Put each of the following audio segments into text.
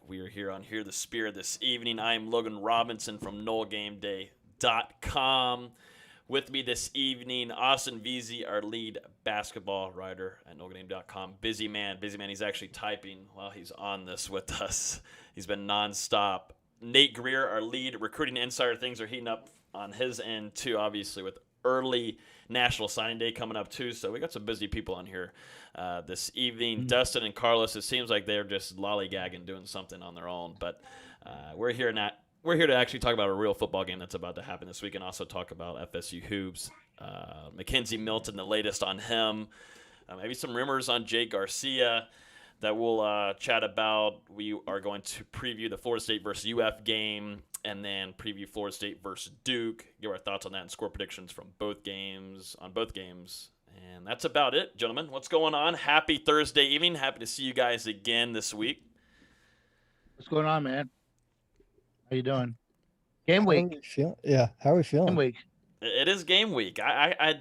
We are here on Hear the Spirit this evening. I am Logan Robinson from NoleGameDay.com. With me this evening, Austin Veazey, our lead basketball writer at NoleGameDay.com. Busy man. He's actually typing while he's on this with us. He's been nonstop. Nate Greer, our lead recruiting insider. Things are heating up on his end too, obviously, with early National Signing Day coming up too. So we got some busy people on here this evening. Dustin and Carlos, it seems like they're just lollygagging, doing something on their own. But we're here to actually talk about a real football game that's about to happen this week, and also talk about FSU hoops. McKenzie Milton, the latest on him. Maybe some rumors on Jake Garcia that we'll chat about. We are going to preview the Florida State versus UF game, and then preview Florida State versus Duke. Give our thoughts on that and score predictions from both games. And that's about it, gentlemen. What's going on? Happy Thursday evening. Happy to see you guys again this week. What's going on, man? How you doing? Game week. How are we feeling? Game week. It is game week. I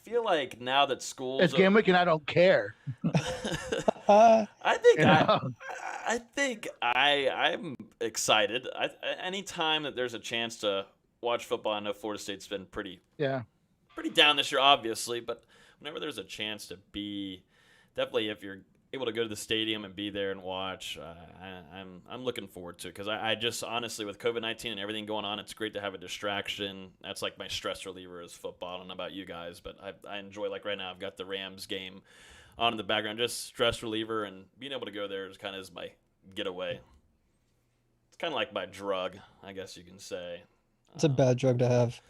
feel like now that schools It's game week and I don't care. I think I'm excited. Anytime that there's a chance to watch football, I know Florida State's been pretty down this year, obviously, but whenever there's a chance to be, definitely if you're able to go to the stadium and be there and watch, I'm looking forward to it, because I just honestly, with COVID-19 and everything going on, it's great to have a distraction. That's like my stress reliever is football. I don't know about you guys, but I enjoy, like right now I've got the Rams game on in the background, just stress reliever, and being able to go there is kind of my getaway. It's kind of like my drug, I guess you can say. It's a bad drug to have.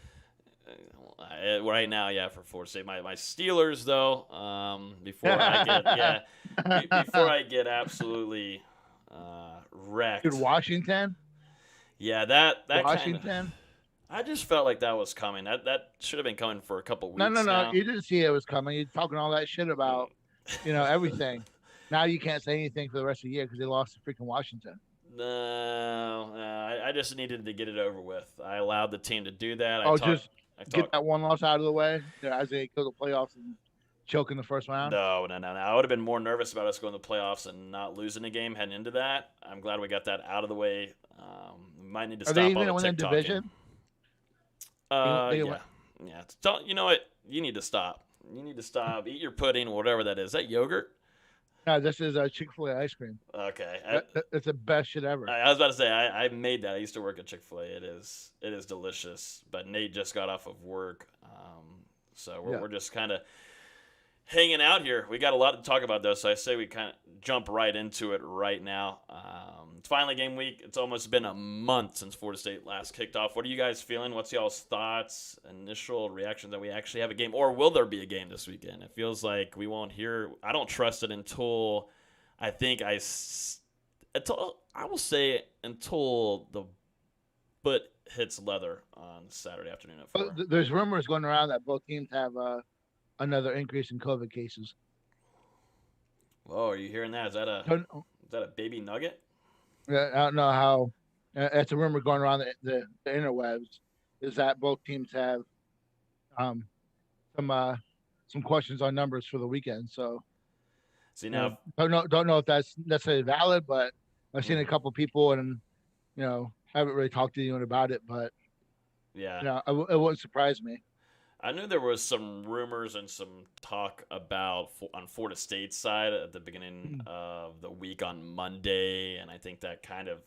Right now, for Florida State. My Steelers, though, before I get absolutely wrecked. Dude, Washington? Yeah, that Washington? I just felt like that was coming. That should have been coming for a couple weeks. No. Now. You didn't see it was coming. You're talking all that shit about, everything. Now you can't say anything for the rest of the year because they lost to freaking Washington. No, I just needed to get it over with. I allowed the team to do that. Get that one loss out of the way as they go to the playoffs and choke in the first round. No. I would have been more nervous about us going to the playoffs and not losing a game heading into that. I'm glad we got that out of the way. We might need to stop all the TikToking. Are they even in the division? Yeah. You know what? You need to stop. Eat your pudding, whatever that is. Is that yogurt? No, this is Chick-fil-A ice cream. Okay. It's the best shit ever. I was about to say, I made that. I used to work at Chick-fil-A. It is delicious. But Nate just got off of work. So we're just kind of hanging out here. We got a lot to talk about, though, so I say we kind of jump right into it right now. It's finally game week. It's almost been a month since Florida State last kicked off. What are you guys feeling? What's y'all's thoughts, initial reactions that we actually have a game? Or will there be a game this weekend? It feels like we won't hear. I don't trust it until until the foot hits leather on Saturday afternoon at 4. There's rumors going around that both teams have another increase in COVID cases. Whoa, are you hearing that? Is that a baby nugget? I don't know how. It's a rumor going around the interwebs. Is that both teams have some questions on numbers for the weekend? So, see now, don't know if that's necessarily valid, but I've seen a couple people, and I haven't really talked to anyone about it. But it wouldn't surprise me. I knew there was some rumors and some talk about on Florida State's side at the beginning of the week on Monday, and I think that kind of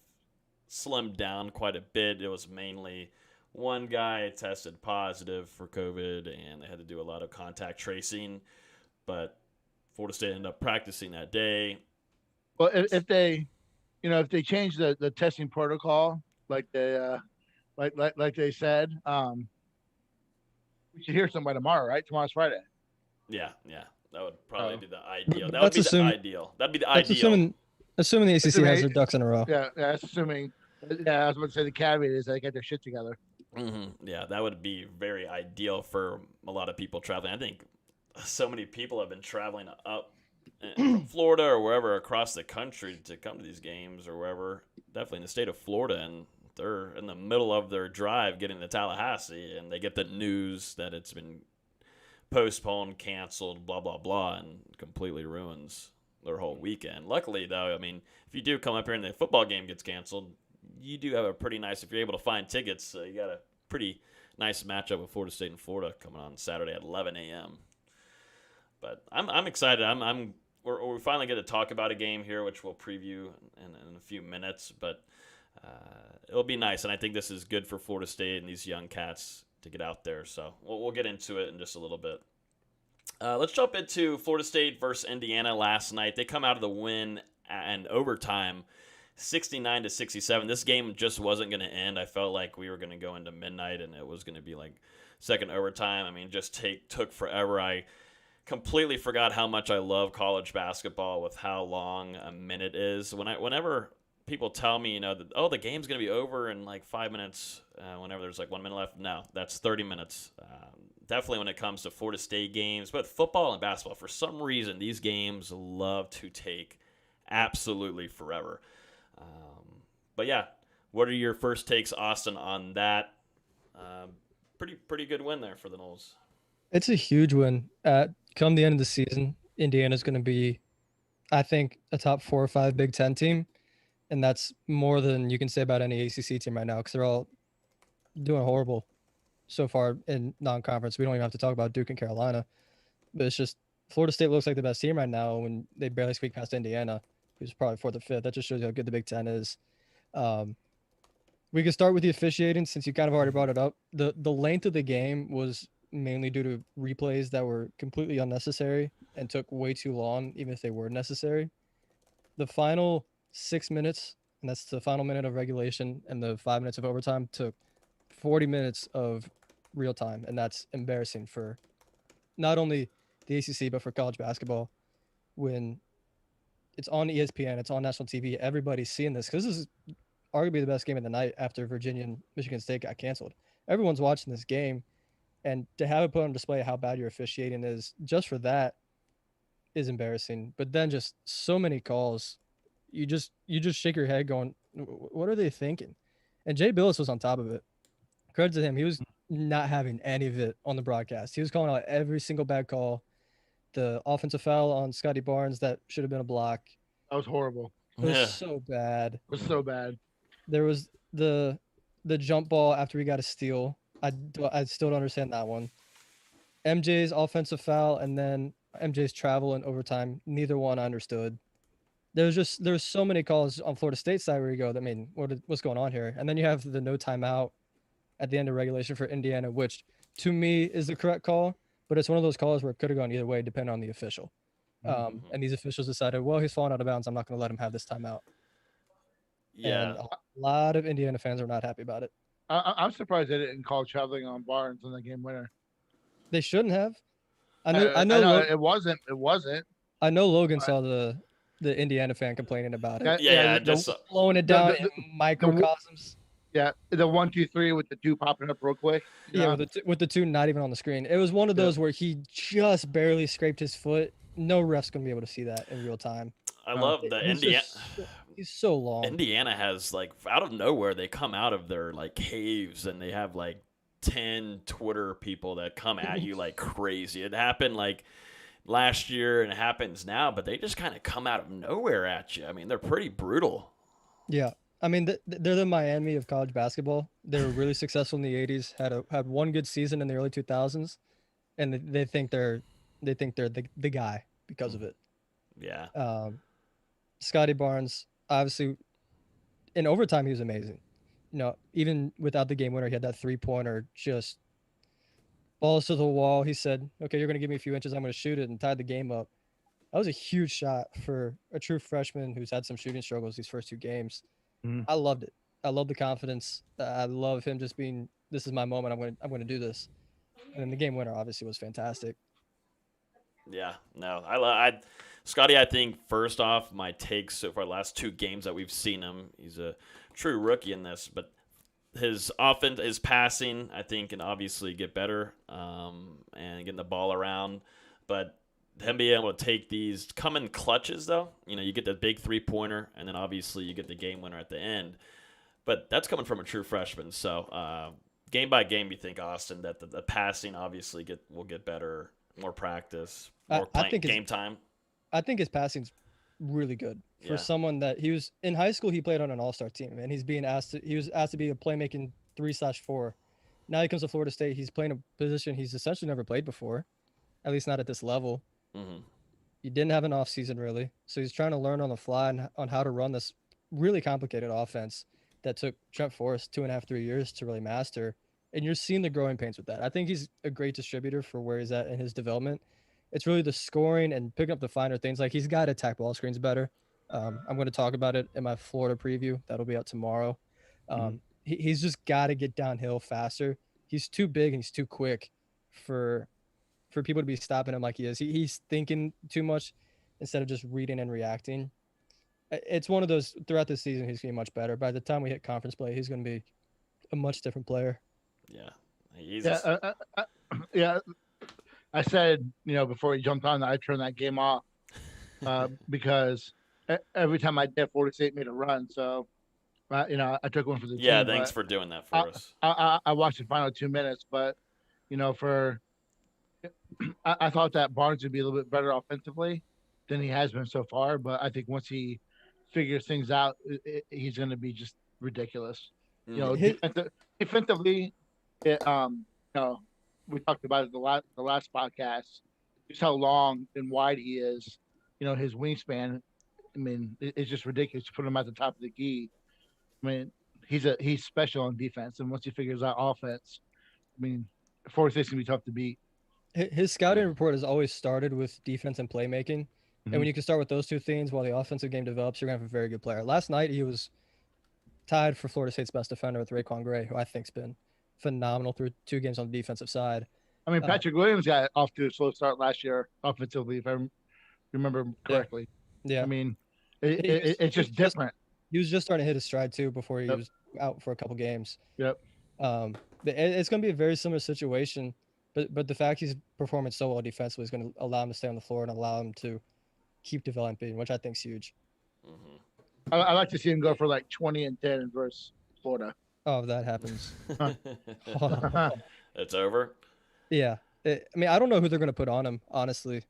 slimmed down quite a bit. It was mainly one guy tested positive for COVID, and they had to do a lot of contact tracing, but Florida State ended up practicing that day. Well, if they change the testing protocol like they said, we should hear somebody tomorrow, right? Tomorrow's Friday. Yeah. That would probably be the ideal. That'd be the ideal. Assuming the ACC has their ducks in a row. Yeah, that's assuming. Yeah, I was about to say the caveat is they get their shit together. Mm-hmm. Yeah, that would be very ideal for a lot of people traveling. I think so many people have been traveling up from Florida or wherever across the country to come to these games or wherever, definitely in the state of Florida, and they're in the middle of their drive getting to Tallahassee, and they get the news that it's been postponed, canceled, blah, blah, blah, and completely ruins their whole weekend. Luckily, though, I mean, if you do come up here and the football game gets canceled, you do have a pretty nice, if you're able to find tickets, you got a pretty nice matchup with Florida State and Florida coming on Saturday at 11 a.m. But I'm excited. We finally get to talk about a game here, which we'll preview in a few minutes. But it'll be nice, and I think this is good for Florida State and these young cats to get out there. So we'll get into it in just a little bit. Let's jump into Florida State versus Indiana last night. They come out of the win and overtime, 69-67. This game just wasn't going to end. I felt like we were going to go into midnight, and it was going to be like second overtime. I mean, just took forever. I completely forgot how much I love college basketball with how long a minute is. Whenever people tell me, that, the game's going to be over in like 5 minutes, whenever there's like 1 minute left, no, that's 30 minutes. Definitely when it comes to Florida State games, but football and basketball, for some reason, these games love to take absolutely forever. But yeah, what are your first takes, Austin, on that? Pretty good win there for the Noles. It's a huge win. Come the end of the season, Indiana's going to be, I think, a top 4 or 5 Big Ten team. And that's more than you can say about any ACC team right now, because they're all doing horrible so far in non-conference. We don't even have to talk about Duke and Carolina. But it's just Florida State looks like the best team right now when they barely squeak past Indiana, who's probably 4th or 5th. That just shows you how good the Big Ten is. We can start with the officiating since you kind of already brought it up. The length of the game was mainly due to replays that were completely unnecessary and took way too long, even if they were necessary. The final 6 minutes, and that's the final minute of regulation, and the 5 minutes of overtime took 40 minutes of real time, and that's embarrassing for not only the ACC but for college basketball. When it's on ESPN, it's on national TV, everybody's seeing this because this is arguably the best game of the night after Virginia and Michigan State got canceled. Everyone's watching this game, and to have it put on display how bad your officiating is just for that is embarrassing. But then just so many calls, you just shake your head going, what are they thinking? And Jay Billis was on top of it. Credit to him. He was not having any of it on the broadcast. He was calling out every single bad call. The offensive foul on Scotty Barnes, that should have been a block. That was horrible. It was so bad. It was so bad. There was the jump ball after he got a steal. I still don't understand that one. MJ's offensive foul and then MJ's travel in overtime. Neither one I understood. There's so many calls on Florida State side where you go, what's going on here? And then you have the no timeout at the end of regulation for Indiana, which to me is the correct call, but it's one of those calls where it could have gone either way depending on the official. And these officials decided, well, he's falling out of bounds. I'm not going to let him have this timeout. Yeah. And a lot of Indiana fans are not happy about it. I'm surprised they didn't call traveling on Barnes on the game winner. They shouldn't have. I know it wasn't. I know Logan saw the Indiana fan complaining about it. Just slowing it down in microcosms. Yeah, the 1, 2, 3 with the 2 popping up real quick. Yeah, with the 2 not even on the screen. It was one of those where he just barely scraped his foot. No ref's gonna be able to see that in real time. I love the Indiana. He's so long. Indiana has like out of nowhere they come out of their like caves and they have like 10 Twitter people that come at you like crazy. It happened like last year and it happens now, but they just kind of come out of nowhere at you. I mean, they're pretty brutal. Yeah. I mean, they're the Miami of college basketball. They were really successful in the 80s, had one good season in the early 2000s, and they think they're the guy because of it. Yeah. Scotty Barnes, obviously, in overtime, he was amazing. Even without the game winner, he had that 3-pointer, just balls to the wall. He said, okay, you're going to give me a few inches. I'm going to shoot it, and tied the game up. That was a huge shot for a true freshman who's had some shooting struggles these first 2 games. I loved it. I love the confidence. I love him just being, this is my moment. I'm going to do this. And then the game winner obviously was fantastic. Yeah, no, I Scotty, I think first off, my takes so far, the last 2 games that we've seen him, he's a true rookie in this, but his offense, his passing, I think can obviously get better, and getting the ball around, but him being able to take these, come in clutches though, you get the big 3-pointer, and then obviously you get the game winner at the end, but that's coming from a true freshman, so game by game, you think, Austin, that the passing obviously will get better, more practice, more game time? I think his passing's really good for Yeah. someone that he was in high school. He played on an all-star team, and he was asked to be a playmaking 3/4. Now he comes to Florida State. He's playing a position he's essentially never played before, at least not at this level. Mm-hmm. He didn't have an off season really, so he's trying to learn on the fly on how to run this really complicated offense that took Trent Forrest 2.5, 3 years to really master. And you're seeing the growing pains with that. I think he's a great distributor for where he's at in his development. It's really the scoring and picking up the finer things. Like he's got to attack ball screens better. I'm going to talk about it in my Florida preview. That'll be out tomorrow. He's just got to get downhill faster. He's too big and he's too quick for people to be stopping him like he is. He's thinking too much instead of just reading and reacting. It's one of those throughout the season. He's getting much better. By the time we hit conference play, he's going to be a much different player. Yeah, yeah. I said, before he jumped on, I turned that game off because every time I did, Florida State made a run. So, I took one for the team. Yeah, thanks for doing that for us. I watched the final 2 minutes, but I thought that Barnes would be a little bit better offensively than he has been so far. But I think once he figures things out, he's going to be just ridiculous. Defensively, we talked about it the last podcast, just how long and wide he is. His wingspan. I mean, it's just ridiculous to put him at the top of the key. I mean, he's special on defense, and once he figures out offense, I mean, Florida State's gonna be tough to beat. His scouting report has always started with defense and playmaking, and when you can start with those two things while the offensive game develops, you're gonna have a very good player. Last night he was tied for Florida State's best defender with Rayquan Gray, who I think's been phenomenal through 2 games on the defensive side. I mean, Patrick Williams got off to a slow start last year offensively, if I remember correctly. Yeah. I mean, it's just different. He was just starting to hit his stride too before he was out for a couple games. Yep. It's going to be a very similar situation, but the fact he's performing so well defensively is going to allow him to stay on the floor and allow him to keep developing, which I think is huge. Mm-hmm. I like to see him go for like 20 and 10 versus Florida. Oh, if that happens. It's over? Yeah. I mean, I don't know who they're going to put on him, honestly.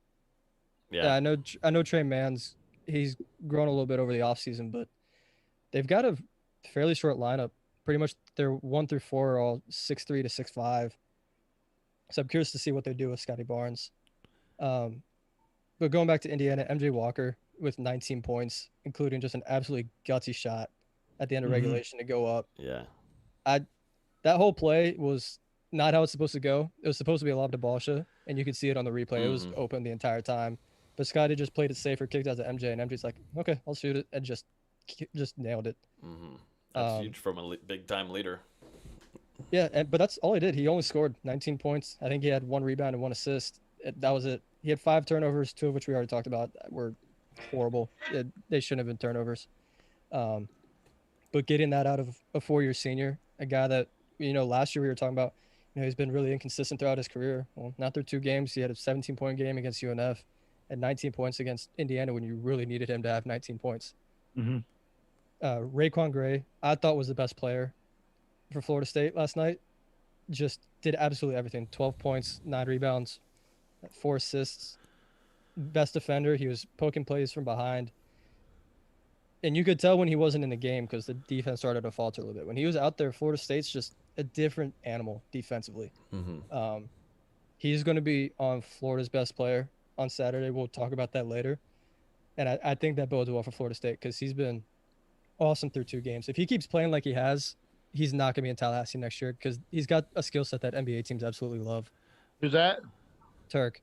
Yeah. I know Trey Mann's, he's grown a little bit over the offseason, but they've got a fairly short lineup. Pretty much their 1 through 4 are all 6'3" to 6'5". So I'm curious to see what they do with Scotty Barnes. But going back to Indiana, MJ Walker with 19 points, including just an absolutely gutsy shot at the end of regulation to go up. Yeah. That whole play was not how it's supposed to go. It was supposed to be a lob to Balsha, and you could see it on the replay. It was open the entire time. But Scotty just played it safer, kicked out to MJ, and MJ's like, okay, I'll shoot it, and just nailed it. That's huge from a big-time leader. Yeah, but that's all he did. He only scored 19 points. I think he had 1 rebound and 1 assist. That was it. He had 5 turnovers, 2 of which we already talked about were horrible. They shouldn't have been turnovers. But getting that out of a 4-year senior, a guy that, last year we were talking about, he's been really inconsistent throughout his career. Well, not through 2 games. He had a 17-point game against UNF and 19 points against Indiana when you really needed him to have 19 points. Rayquan Gray, I thought was the best player for Florida State last night. Just did absolutely everything. 12 points, 9 rebounds, 4 assists. Best defender. He was poking plays from behind. And you could tell when he wasn't in the game because the defense started to falter a little bit. When he was out there, Florida State's just a different animal defensively. He's going to be on Florida's best player on Saturday. We'll talk about that later. And I think that bodes well for Florida State because he's been awesome through 2 games. If he keeps playing like he has, he's not going to be in Tallahassee next year because he's got a skill set that NBA teams absolutely love. Who's that? Turk.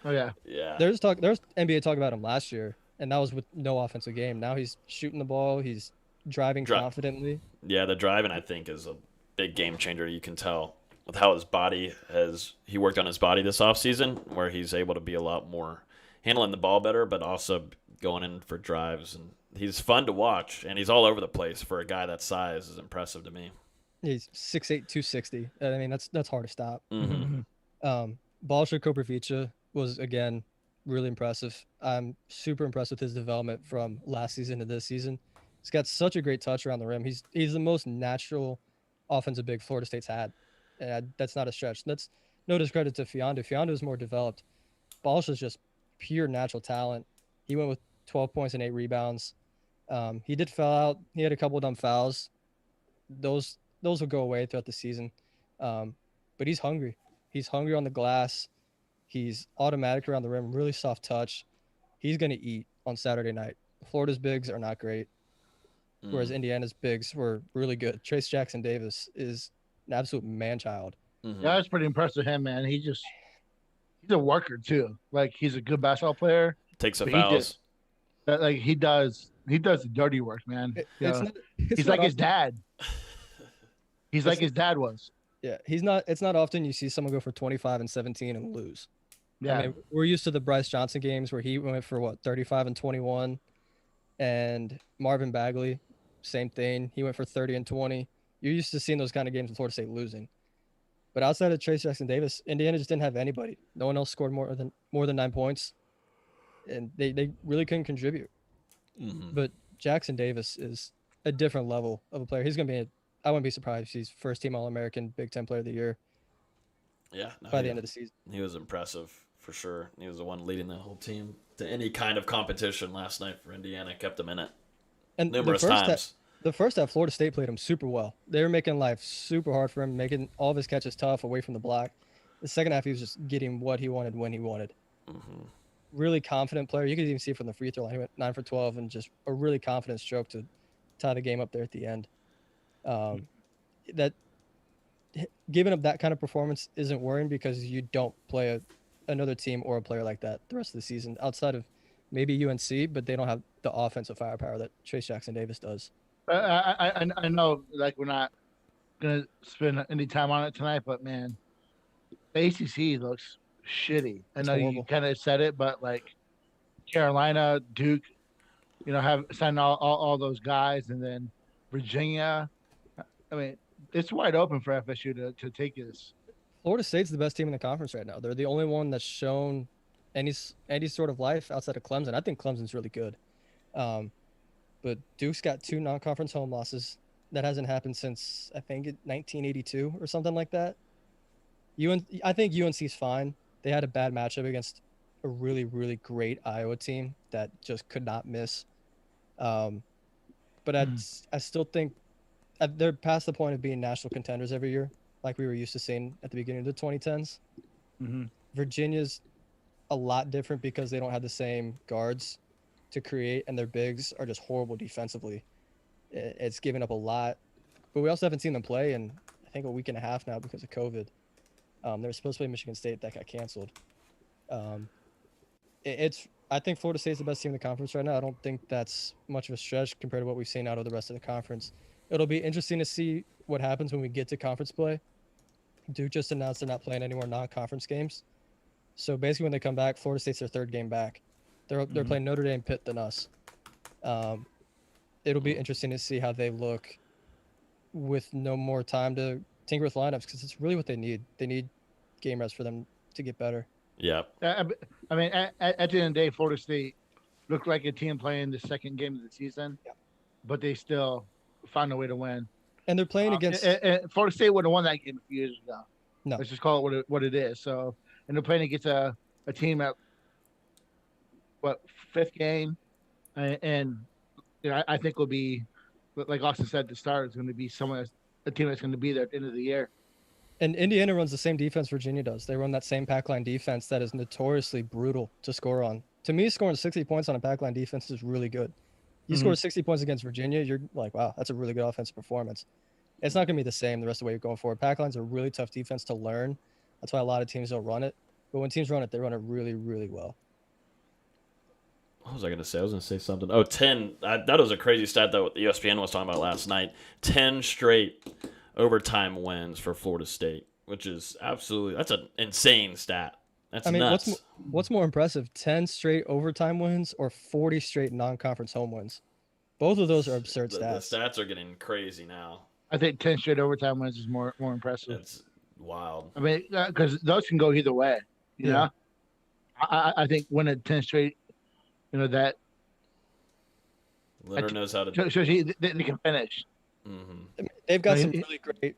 Oh, yeah. Yeah. There's NBA talk about him last year, and that was with no offensive game. Now he's shooting the ball. He's driving confidently. Yeah, the driving, I think, is a big game changer. You can tell with how he worked on his body this offseason, where he's able to be a lot more handling the ball better, but also going in for drives. And he's fun to watch, and he's all over the place for a guy that size is impressive to me. He's 6'8", 260. I mean, that's hard to stop. Balsha Koprivica was, again, really impressive. I'm super impressed with his development from last season to this season. He's got such a great touch around the rim. He's the most natural offensive big Florida State's had. And that's not a stretch. That's no discredit to Fiondu. Fiondu is more developed. Balsha's just pure natural talent. He went with 12 points and 8 rebounds. He did foul out. He had a couple of dumb fouls. Those will go away throughout the season. But he's hungry. He's hungry on the glass. He's automatic around the rim, really soft touch. He's going to eat on Saturday night. Florida's bigs are not great, whereas Indiana's bigs were really good. Trace Jackson Davis is an absolute man-child. Yeah, that's pretty impressive. Him, man. He's a worker too. Like, he's a good basketball player. Takes the fouls. He does the dirty work, man. He's like his dad. He's like his dad was. Yeah, it's not often you see someone go for 25 and 17 and lose. Yeah. I mean, we're used to the Bryce Johnson games where he went for 35 and 21, and Marvin Bagley, same thing. He went for 30 and 20. You're used to seeing those kind of games with Florida State losing. But outside of Trace Jackson Davis, Indiana just didn't have anybody. No one else scored more than 9 points, and they really couldn't contribute. But Jackson Davis is a different level of a player. He's going to be I wouldn't be surprised if he's first team All-American, Big Ten Player of the Year. Yeah, by the end of the season. He was impressive for sure. He was the one leading the whole team to any kind of competition last night for Indiana. Kept them in it numerous times. The first half, Florida State played him super well. They were making life super hard for him, making all of his catches tough away from the block. The second half, he was just getting what he wanted when he wanted. Really confident player. You could even see it from the free throw line. He went 9 for 12 and just a really confident stroke to tie the game up there at the end. That giving up that kind of performance isn't worrying because you don't play another team or a player like that the rest of the season outside of maybe UNC, but they don't have the offensive firepower that Trace Jackson Davis does. I know, like, we're not gonna spend any time on it tonight, but man, the ACC looks shitty. I know you kind of said it, but like Carolina, Duke, have signed all those guys, and then Virginia. I mean, it's wide open for FSU to take this. Florida State's the best team in the conference right now. They're the only one that's shown any sort of life outside of Clemson. I think Clemson's really good. But Duke's got 2 non-conference home losses. That hasn't happened since, I think, 1982 or something like that. I think UNC's fine. They had a bad matchup against a really, really great Iowa team that just could not miss. But I still think they're past the point of being national contenders every year, like we were used to seeing at the beginning of the 2010s. Virginia's a lot different because they don't have the same guards to create, and their bigs are just horrible defensively. It's given up a lot. But we also haven't seen them play in, I think, a week and a half now because of COVID. They were supposed to play Michigan State. That got canceled. I think Florida State's the best team in the conference right now. I don't think that's much of a stretch compared to what we've seen out of the rest of the conference. It'll be interesting to see what happens when we get to conference play. Duke just announced they're not playing any more non-conference games. So basically when they come back, Florida State's their 3rd game back. They're playing Notre Dame, Pitt, then us. It'll be interesting to see how they look with no more time to tinker with lineups because it's really what they need. They need game rest for them to get better. Yeah. I mean, at the end of the day, Florida State looked like a team playing the 2nd game of the season, but they still found a way to win. And they're playing against Florida State would have won that game a few years ago. No. Let's just call it what it is. So, and they're playing against a team at 5th game, and I think will be, like Austin said at the start, it's going to be a team that's going to be there at the end of the year. And Indiana runs the same defense Virginia does. They run that same pack line defense that is notoriously brutal to score on. To me, scoring 60 points on a pack line defense is really good. You score 60 points against Virginia, you're like, wow, that's a really good offensive performance. It's not going to be the same the rest of the way you're going forward. Pack line's a really tough defense to learn. That's why a lot of teams don't run it. But when teams run it, they run it really, really well. What was I going to say? I was going to say something. Oh, 10. That was a crazy stat that ESPN was talking about last night. 10 straight overtime wins for Florida State, which is that's an insane stat. That's nuts. What's more impressive, 10 straight overtime wins or 40 straight non-conference home wins? Both of those are absurd stats. The stats are getting crazy now. I think 10 straight overtime wins is more impressive. It's wild. I mean, because those can go either way. You know, I think winning 10 straight, that Leonard knows how to. So they can finish. Mm-hmm. They've got some really great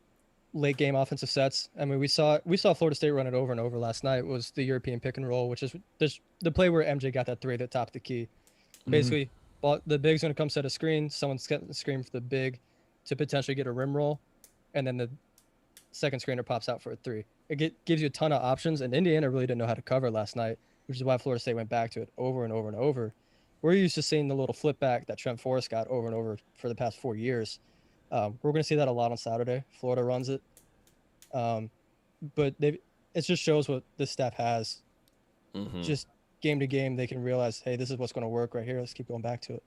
late game offensive sets. I mean, we saw Florida State run it over and over last night. Was the European pick and roll, which is the play where MJ got that 3 that topped the key. Basically, the big's going to come set a screen. Someone's setting the screen for the big to potentially get a rim roll, and then the second screener pops out for a three. It gives you a ton of options, and Indiana really didn't know how to cover last night, which is why Florida State went back to it over and over and over. We're used to seeing the little flip back that Trent Forrest got over and over for the past 4 years. We're going to see that a lot on Saturday. Florida runs it. But it just shows what this staff has. Just game to game, they can realize, hey, this is what's going to work right here. Let's keep going back to it.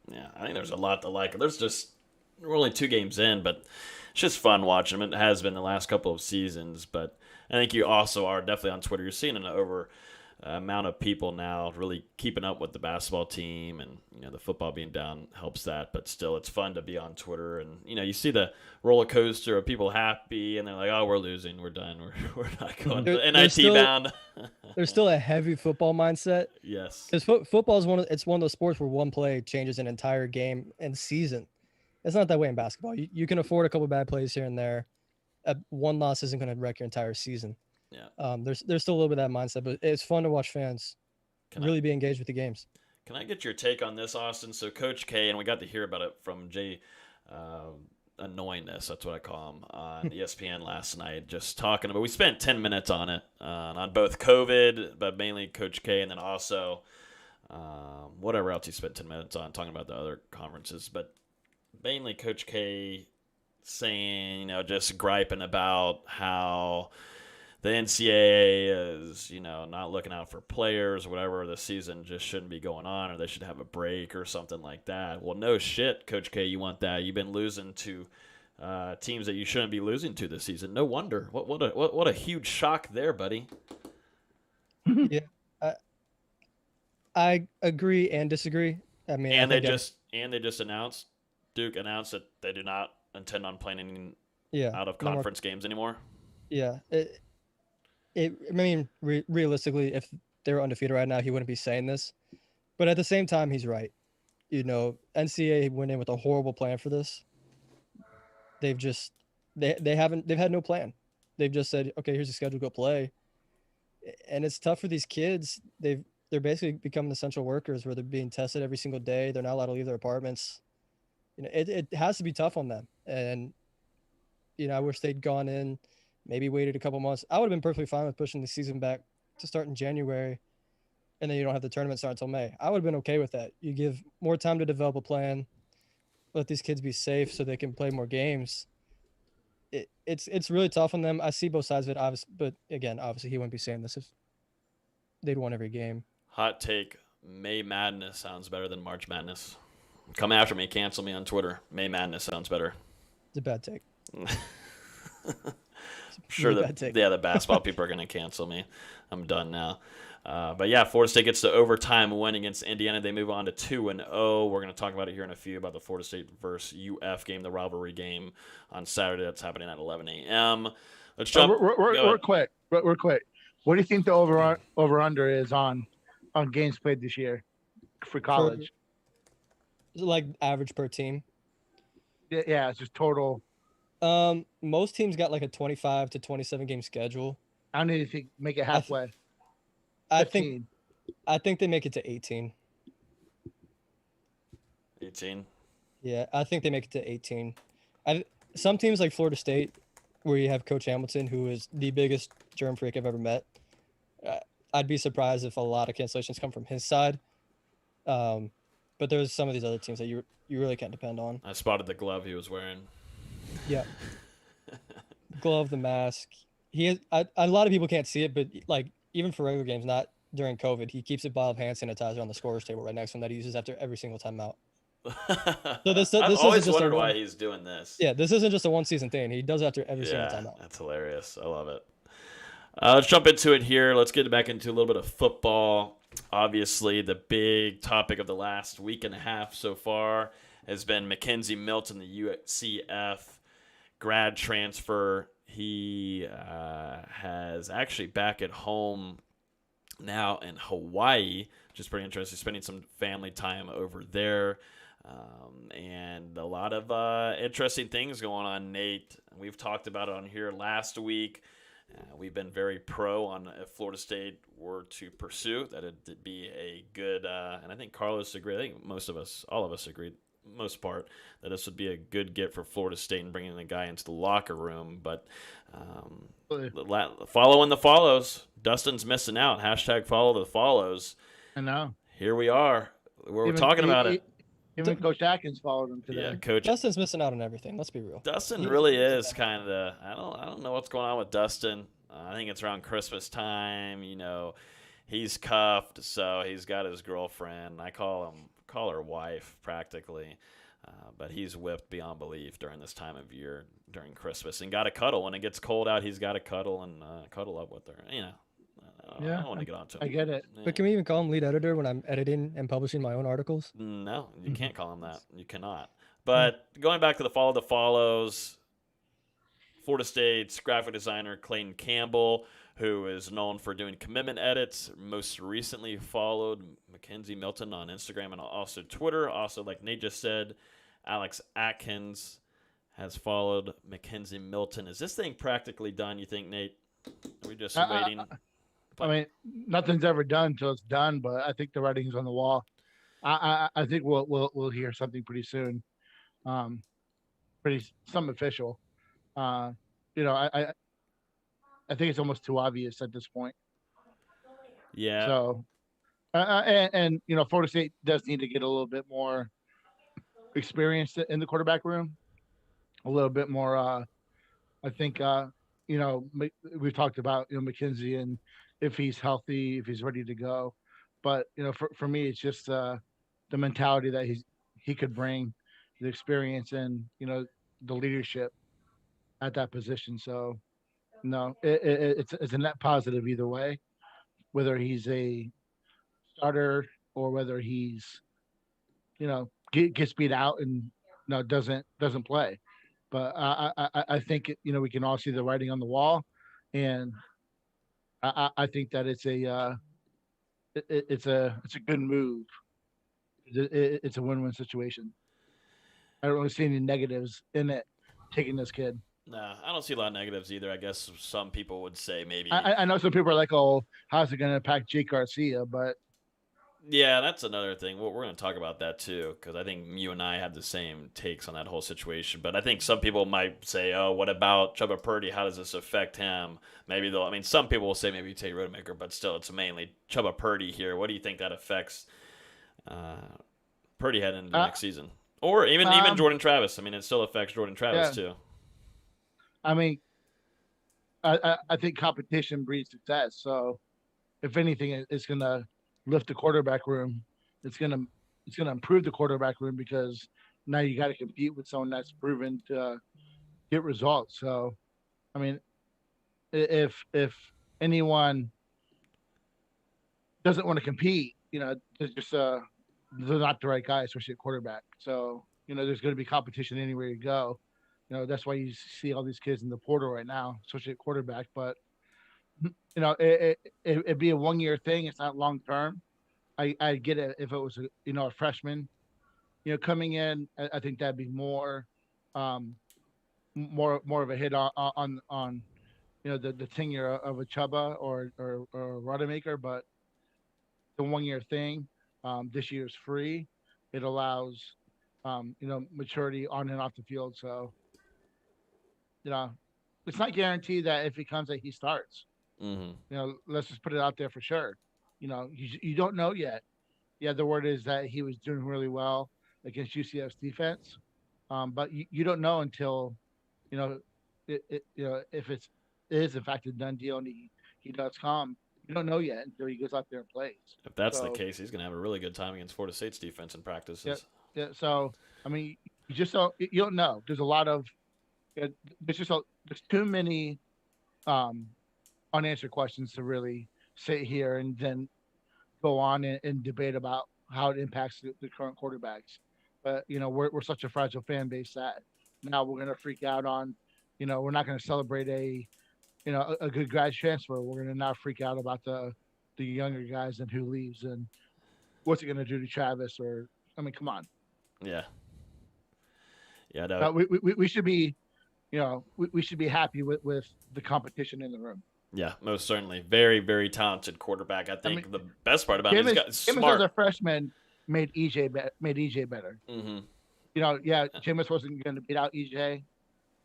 Yeah, I think there's a lot to like. We're only 2 games in, but it's just fun watching them. It has been the last couple of seasons, but I think you also are definitely on Twitter. You're seeing an amount of people now really keeping up with the basketball team, and the football being down helps that, but still it's fun to be on Twitter, and you see the roller coaster of people happy and they're like, oh, we're losing, we're done, we're not going NIT bound. There's still a heavy football mindset. Yes, because football is one of those sports where one play changes an entire game and season. It's not that way in basketball. You can afford a couple bad plays here and there. One loss isn't going to wreck your entire season. Yeah. There's still a little bit of that mindset, but it's fun to watch fans really be engaged with the games. Can I get your take on this, Austin? So Coach K, and we got to hear about it from Jay Annoyingness, that's what I call him, on ESPN last night, just talking about, we spent 10 minutes on it, on both COVID, but mainly Coach K, and then also whatever else he spent 10 minutes on, talking about the other conferences, but mainly Coach K saying, just griping about how the NCAA is, not looking out for players or whatever. The season just shouldn't be going on, or they should have a break or something like that. Well, no shit, Coach K, you want that. You've been losing to teams that you shouldn't be losing to this season. No wonder. What a huge shock there, buddy. Yeah, I agree and disagree. I mean, and they just announced, Duke announced that they do not intend on playing any out of conference games anymore. Yeah. Realistically, if they were undefeated right now, he wouldn't be saying this. But at the same time, he's right. NCAA went in with a horrible plan for this. They've had no plan. They've just said, okay, here's the schedule, go play. And it's tough for these kids. They're basically becoming essential workers where they're being tested every single day. They're not allowed to leave their apartments. It has to be tough on them. And, I wish they'd gone in, maybe waited a couple months. I would have been perfectly fine with pushing the season back to start in January, and then you don't have the tournament start until May. I would have been okay with that. You give more time to develop a plan, let these kids be safe so they can play more games. It's really tough on them. I see both sides of it, obviously, but again, obviously he wouldn't be saying this if they'd won every game. Hot take: May Madness sounds better than March Madness. Come after me, cancel me on Twitter. May Madness sounds better. It's a bad take. Sure, the basketball people are going to cancel me. I'm done now. But yeah, Florida State gets the overtime win against Indiana. They move on to 2-0. We're going to talk about it here in a few, about the Florida State versus UF game, the rivalry game on Saturday. That's happening at 11 a.m. Let's jump. Real quick. What do you think the over-under is on games played this year for college? Is it like average per team? Yeah, it's just total. Most teams got like a 25 to 27 game schedule. I don't even think make it halfway. I think they make it to 18. 18? Yeah, I think they make it to 18. Some teams like Florida State, where you have Coach Hamilton, who is the biggest germ freak I've ever met. I'd be surprised if a lot of cancellations come from his side. But there's some of these other teams that you really can't depend on. I spotted the glove he was wearing. Yeah. Glove, the mask. A lot of people can't see it, but like even for regular games, not during COVID, he keeps a bottle of hand sanitizer on the scorer's table right next to him that he uses after every single timeout. So this I've always wondered why he's doing this. Yeah, this isn't just a one-season thing. He does it after every single timeout. That's hilarious. I love it. Let's jump into it here. Let's get back into a little bit of football. Obviously, the big topic of the last week and a half so far has been McKenzie Milton, the UCF grad transfer. He has actually back at home now in Hawaii, which is pretty interesting, spending some family time over there. And a lot of interesting things going on, Nate. We've talked about it on here last week. We've been very pro on if Florida State were to pursue that it'd be a good, and I think Carlos agreed. I think most of us, all of us agreed, most part, that this would be a good get for Florida State and bringing the guy into the locker room. But following the follows, Dustin's missing out. Hashtag follow the follows. I know. Here we are. We're talking about it. Even Coach Atkins followed him today. Yeah, Coach. Dustin's missing out on everything. Let's be real. Dustin really is kind of. I don't know what's going on with Dustin. I think it's around Christmas time. You know, he's cuffed, so he's got his girlfriend. I call her wife practically, but he's whipped beyond belief during this time of year during Christmas, and got to cuddle when it gets cold out. He's got to cuddle and cuddle up with her. You know. I don't want to get on to him. I get it. Yeah. But can we even call him lead editor when I'm editing and publishing my own articles? No, you can't call him that. You cannot. But going back to the follows, Florida State's graphic designer Clayton Campbell, who is known for doing commitment edits, most recently followed McKenzie Milton on Instagram and also Twitter. Also, like Nate just said, Alex Atkins has followed McKenzie Milton. Is this thing practically done, you think, Nate? Are we just waiting? I mean, nothing's ever done until it's done, but I think the writing's on the wall. I think we'll hear something pretty soon, some official. I think it's almost too obvious at this point. Yeah. So, and Florida State does need to get a little bit more experience in the quarterback room, a little bit more. I think we've talked about McKenzie and if he's healthy, if he's ready to go, but for me, it's just the mentality that he could bring, the experience and the leadership at that position. So no, it's a net positive either way, whether he's a starter or whether he's gets beat out and doesn't play. But I think we can all see the writing on the wall, and I think that it's a good move. It's a win-win situation. I don't really see any negatives in it taking this kid. No, I don't see a lot of negatives either. I guess some people would say maybe. I know some people are like, "Oh, how's it going to impact Jake Garcia?" But yeah, that's another thing. We're going to talk about that too, because I think you and I have the same takes on that whole situation. But I think some people might say, "Oh, what about Chubba Purdy? How does this affect him?" Maybe they'll. I mean, some people will say maybe take Rodemaker, but still, it's mainly Chubba Purdy here. What do you think that affects Purdy heading into the next season, or even Jordan Travis? I mean, it still affects Jordan Travis too. I mean, I think competition breeds success. So, if anything, it's going to lift the quarterback room. It's going to improve the quarterback room because now you got to compete with someone that's proven to get results. So, I mean, if anyone doesn't want to compete, they're just they're not the right guy, especially at quarterback. So, there's going to be competition anywhere you go. That's why you see all these kids in the portal right now, especially at quarterback. But it'd be a 1-year thing. It's not long term. I get it if it was a freshman, coming in. I think that'd be more of a hit on the tenure of a Chubba or Rodemaker. But the 1-year thing, this year's free. It allows maturity on and off the field. So. It's not guaranteed that if he comes that he starts. Mm-hmm. Let's just put it out there for sure. You don't know yet. Yeah, the word is that he was doing really well against UCF's defense, but you don't know until if it is in fact a done deal and he does come. You don't know yet until he goes out there and plays. If that's the case, he's going to have a really good time against Florida State's defense in practices. Yeah. So I mean, you don't know. There's a lot of there's too many unanswered questions to really sit here and then go on and debate about how it impacts the current quarterbacks. But we're such a fragile fan base that now we're going to freak out on. We're not going to celebrate a good grad transfer. We're going to now freak out about the younger guys and who leaves and what's it going to do to Travis come on. Yeah. No. We should be. we should be happy with the competition in the room. Yeah, most certainly. Very, very talented quarterback. I think the best part about him is he's got Jameis smart. as a freshman made EJ better. Mm-hmm. Jameis wasn't going to beat out EJ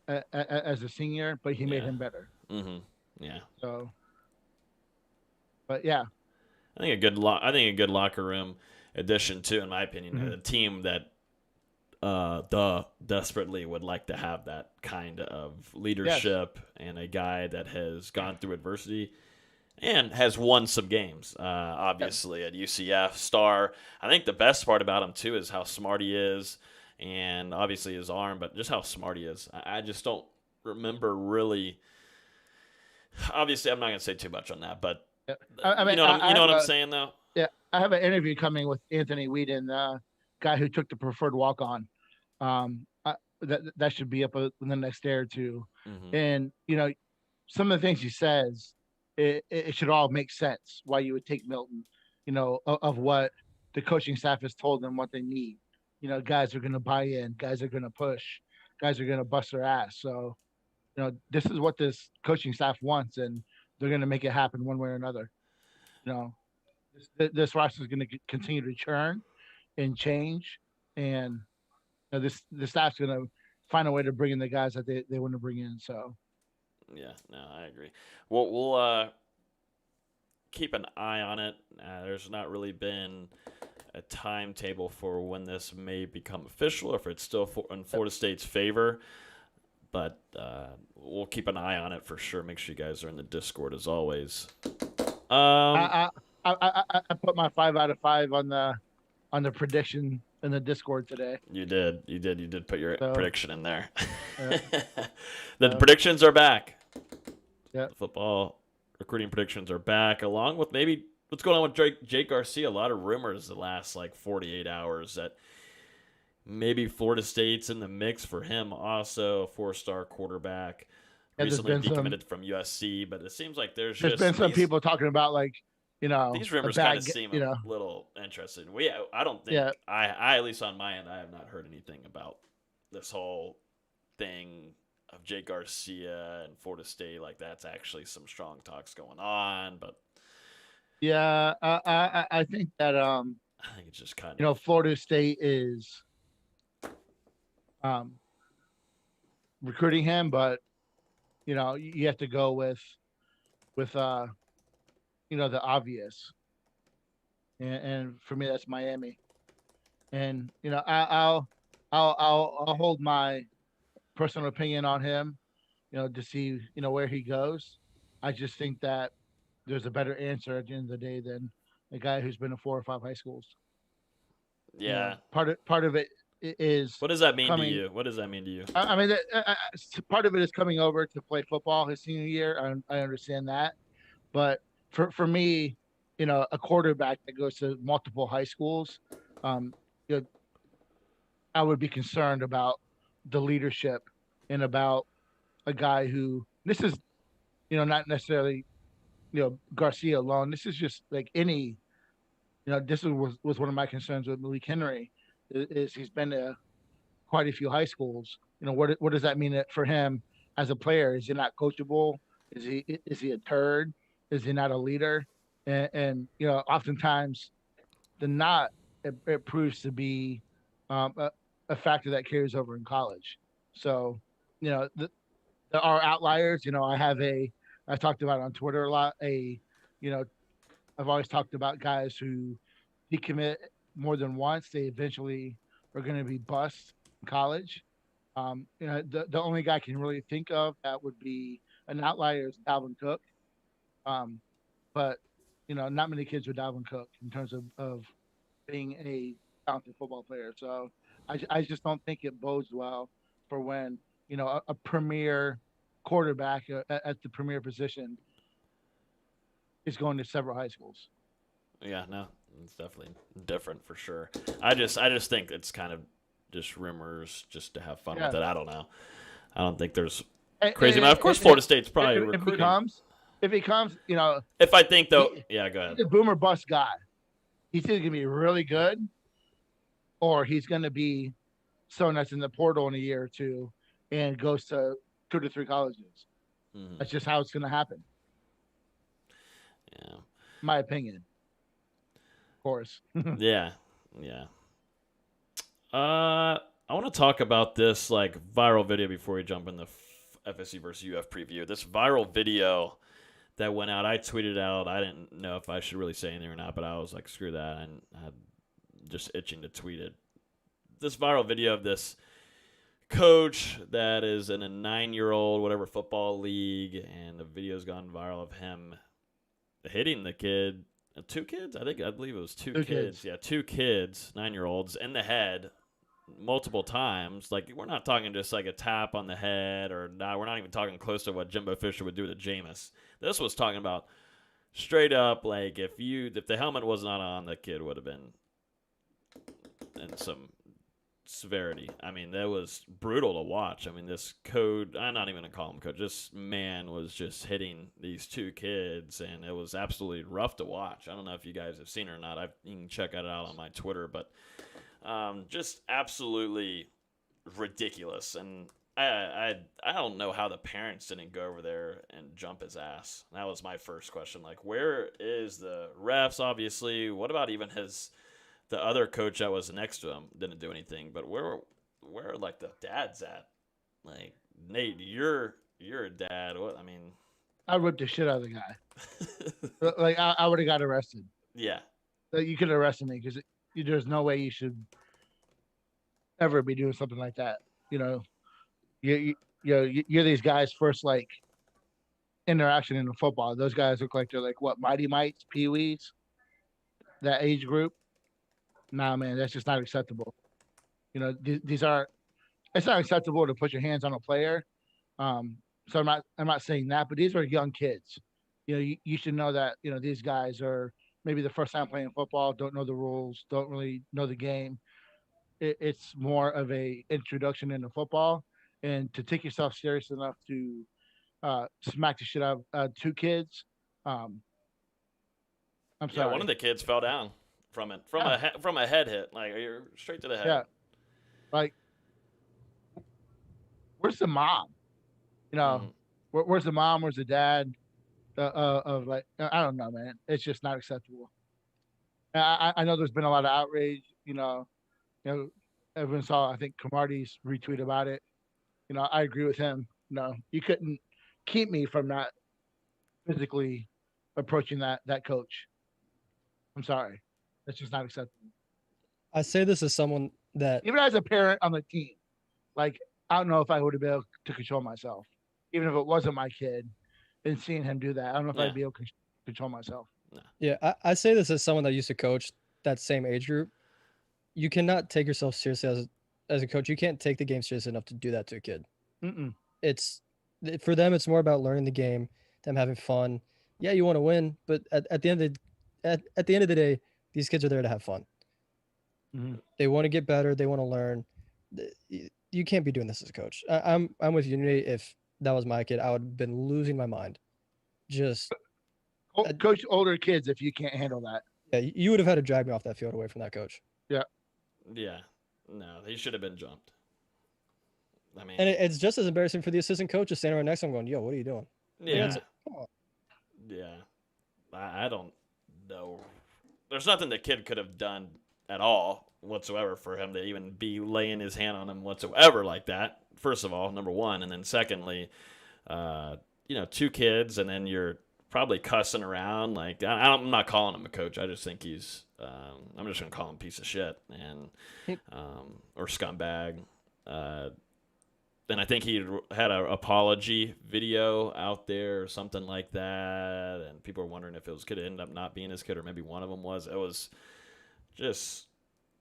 as a senior, but he made him better. Mm-hmm. Yeah. So, but yeah, I think a good locker room addition too, in my opinion. Mm-hmm. A team that desperately would like to have that kind of leadership and a guy that has gone through adversity and has won some games. Obviously at UCF, star. I think the best part about him too is how smart he is, and obviously his arm, but just how smart he is. I just don't remember really. Obviously, I'm not going to say too much on that, but I mean, you know what I'm saying though. Yeah, I have an interview coming with Anthony Whedon, guy who took the preferred walk-on. That should be up in the next day or two. Mm-hmm. And some of the things he says, it should all make sense why you would take Milton. Of what the coaching staff has told them what they need. Guys are going to buy in, guys are going to push, guys are going to bust their ass. So, this is what this coaching staff wants, and they're going to make it happen one way or another. This roster is going to continue to churn and change, and the staff's going to find a way to bring in the guys that they want to bring in. So, yeah, no, I agree. We'll keep an eye on it. There's not really been a timetable for when this may become official, or if it's still in Florida State's favor. But we'll keep an eye on it for sure. Make sure you guys are in the Discord as always. I put my 5 out of 5 on the prediction in the Discord today. You did put your prediction in there. The Yeah. predictions are back. Yeah. Football recruiting predictions are back, along with maybe what's going on with Jake Garcia. A lot of rumors the last 48 hours that maybe Florida State's in the mix for him. Also, a 4-star quarterback. Recently decommitted from USC, but it seems like there's been some people talking about these rumors kind of seem a little interesting. I don't think I at least on my end I have not heard anything about this whole thing of Jake Garcia and Florida State. Like that's actually some strong talks going on, but I think that I think it's just kind of Florida State is recruiting him, but you have to go with the obvious, and for me that's Miami, and I'll hold my personal opinion on him, to see where he goes. I just think that there's a better answer at the end of the day than a guy who's been in 4 or 5 high schools. Yeah. Part of it is. What does that mean to you? What does that mean to you? I mean, part of it is coming over to play football his senior year. I understand that, but for me, a quarterback that goes to multiple high schools, I would be concerned about the leadership and about a guy who this is, not necessarily, Garcia alone. This is just like any, this was one of my concerns with Malik Henry. Is he's been to quite a few high schools. What does that mean for him as a player? Is he not coachable? Is he a turd? Is he not a leader? And oftentimes it proves to be a factor that carries over in college. So, there are outliers. I talked about it on Twitter a lot. I've always talked about guys who decommit more than once. They eventually are going to be busts in college. The only guy I can really think of that would be an outlier is Dalvin Cook. But not many kids with Dalvin Cook in terms of being a talented football player. So I just don't think it bodes well for when a premier quarterback at the premier position is going to several high schools. Yeah, no, it's definitely different for sure. I just think it's kind of just rumors just to have fun with it. I don't know. I don't think there's crazy amount. Of course, Florida State's probably recruiting. If he comes, If I think though, go ahead. He's a boomer bust guy. He's either gonna be really good, or he's gonna be someone that's in the portal in a year or two and goes to 2 to 3 colleges. Mhm. That's just how it's going to happen. Yeah. My opinion. Of course. Yeah. Yeah. I want to talk about this like viral video before we jump in the FSU versus UF preview. This viral video that went out, I tweeted out. I didn't know if I should really say anything or not, but I was like, screw that. And I'm just itching to tweet it. This viral video of this coach that is in a 9-year-old whatever football league, and the video's gone viral of him hitting the kid. 2 kids? I believe it was 2 kids. Yeah, 2 kids, 9-year-olds, in the head multiple times. Like, we're not talking just like a tap on the head, or not. We're not even talking close to what Jimbo Fisher would do to Jameis. This was talking about straight up, like, if the helmet was not on, the kid would have been in some severity. I mean, that was brutal to watch. I mean, this code, I'm not even going to call him coach, this man was just hitting these 2 kids, and it was absolutely rough to watch. I don't know if you guys have seen it or not. You can check it out on my Twitter, but just absolutely ridiculous. And I don't know how the parents didn't go over there and jump his ass. That was my first question. Like, where is the refs, obviously? What about even the other coach that was next to him didn't do anything, but where are like the dads at? Like, Nate, you're a dad. What, I mean, I ripped the shit out of the guy. Like, I would have got arrested. Yeah. You could arrest me because there's no way you should ever be doing something like that. You know, you're these guys' first like interaction in the football. Those guys look like they're like what, Mighty Mites, Pee Wees, that age group. Nah, man, that's just not acceptable. You know, these are. It's not acceptable to put your hands on a player. So I'm not saying that, but these are young kids. You know, you should know that. You know, these guys are maybe the first time playing football, don't know the rules, don't really know the game. It's more of a introduction into football, and to take yourself serious enough to smack the shit out of 2 kids. I'm sorry. Yeah, one of the kids fell down from it, from a head hit, like you're straight to the head. Yeah, like where's the mom? You know, where's the mom? Where's the dad? Of like, I don't know, man. It's just not acceptable. I know there's been a lot of outrage. You know, everyone saw. I think Camardi's retweet about it. You know, I agree with him. No, you couldn't keep me from not physically approaching that coach. I'm sorry. That's just not acceptable. I say this as someone that Even as a parent on the team, like, I don't know if I would have been able to control myself, even if it wasn't my kid, and seeing him do that. I don't know if I'd be able to control myself. Yeah, I say this as someone that used to coach that same age group. You cannot take yourself seriously as a coach. You can't take the game seriously enough to do that to a kid. It's for them. It's more about learning the game, them having fun. Yeah, you want to win, but at the end of the day, these kids are there to have fun. They want to get better. They want to learn. You can't be doing this as a coach. I'm with you, Nate. If that was my kid, I would have been losing my mind. Just coach older kids if you can't handle that. Yeah, you would have had to drag me off that field away from that coach. Yeah. Yeah. No, he should have been jumped. I mean, and it's just as embarrassing for the assistant coach standing right next to him going, yo, what are you doing? Yeah. Yeah. I don't know. There's nothing the kid could have done at all whatsoever for him to even be laying his hand on him whatsoever like that. First of all, number one. And then secondly, 2 kids, and then you're probably cussing around. Like, I'm not calling him a coach. I just think he's, I'm just going to call him a piece of shit and, or scumbag. And I think he had an apology video out there or something like that. And people were wondering if it was, could it end up not being his kid, or maybe one of them was. It was just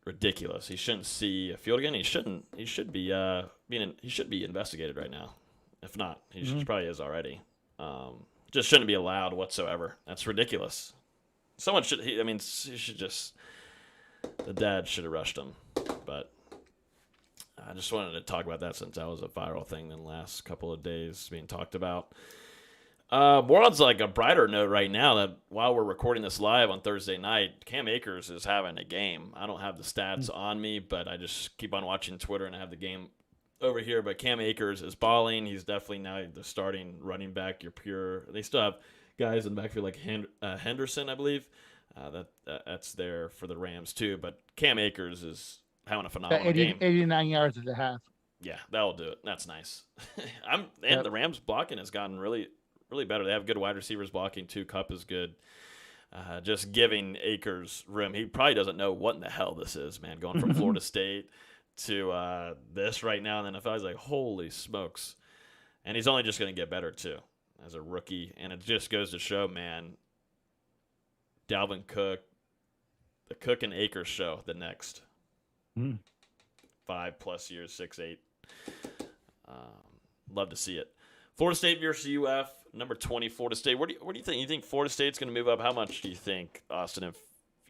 ridiculous. He shouldn't see a field again. He should be investigated right now. If not, he probably is already. Just shouldn't be allowed whatsoever. That's ridiculous. Someone should. He should just. The dad should have rushed him. But I just wanted to talk about that since that was a viral thing in the last couple of days being talked about. More on like a brighter note right now, that while we're recording this live on Thursday night, Cam Akers is having a game. I don't have the stats on me, but I just keep on watching Twitter and I have the game over here, but Cam Akers is balling. He's definitely now the starting running back. You're pure. They still have guys in the backfield like Henderson, I believe. That's there for the Rams too. But Cam Akers is having a phenomenal game. 89 yards at the half. Yeah, that'll do it. That's nice. Yep. The Rams blocking has gotten really, really better. They have good wide receivers blocking too. Cup is good. Just giving Akers room. He probably doesn't know what in the hell this is, man. Going from Florida State to this right now in the NFL, he's like, holy smokes. And he's only just going to get better too as a rookie. And it just goes to show, man, Dalvin Cook, the Cook and Akers show, the next 5+ years, 6, 8. Love to see it. Florida State versus UF, number 20, Florida State. What do you think? You think Florida State's going to move up? How much do you think, Austin, if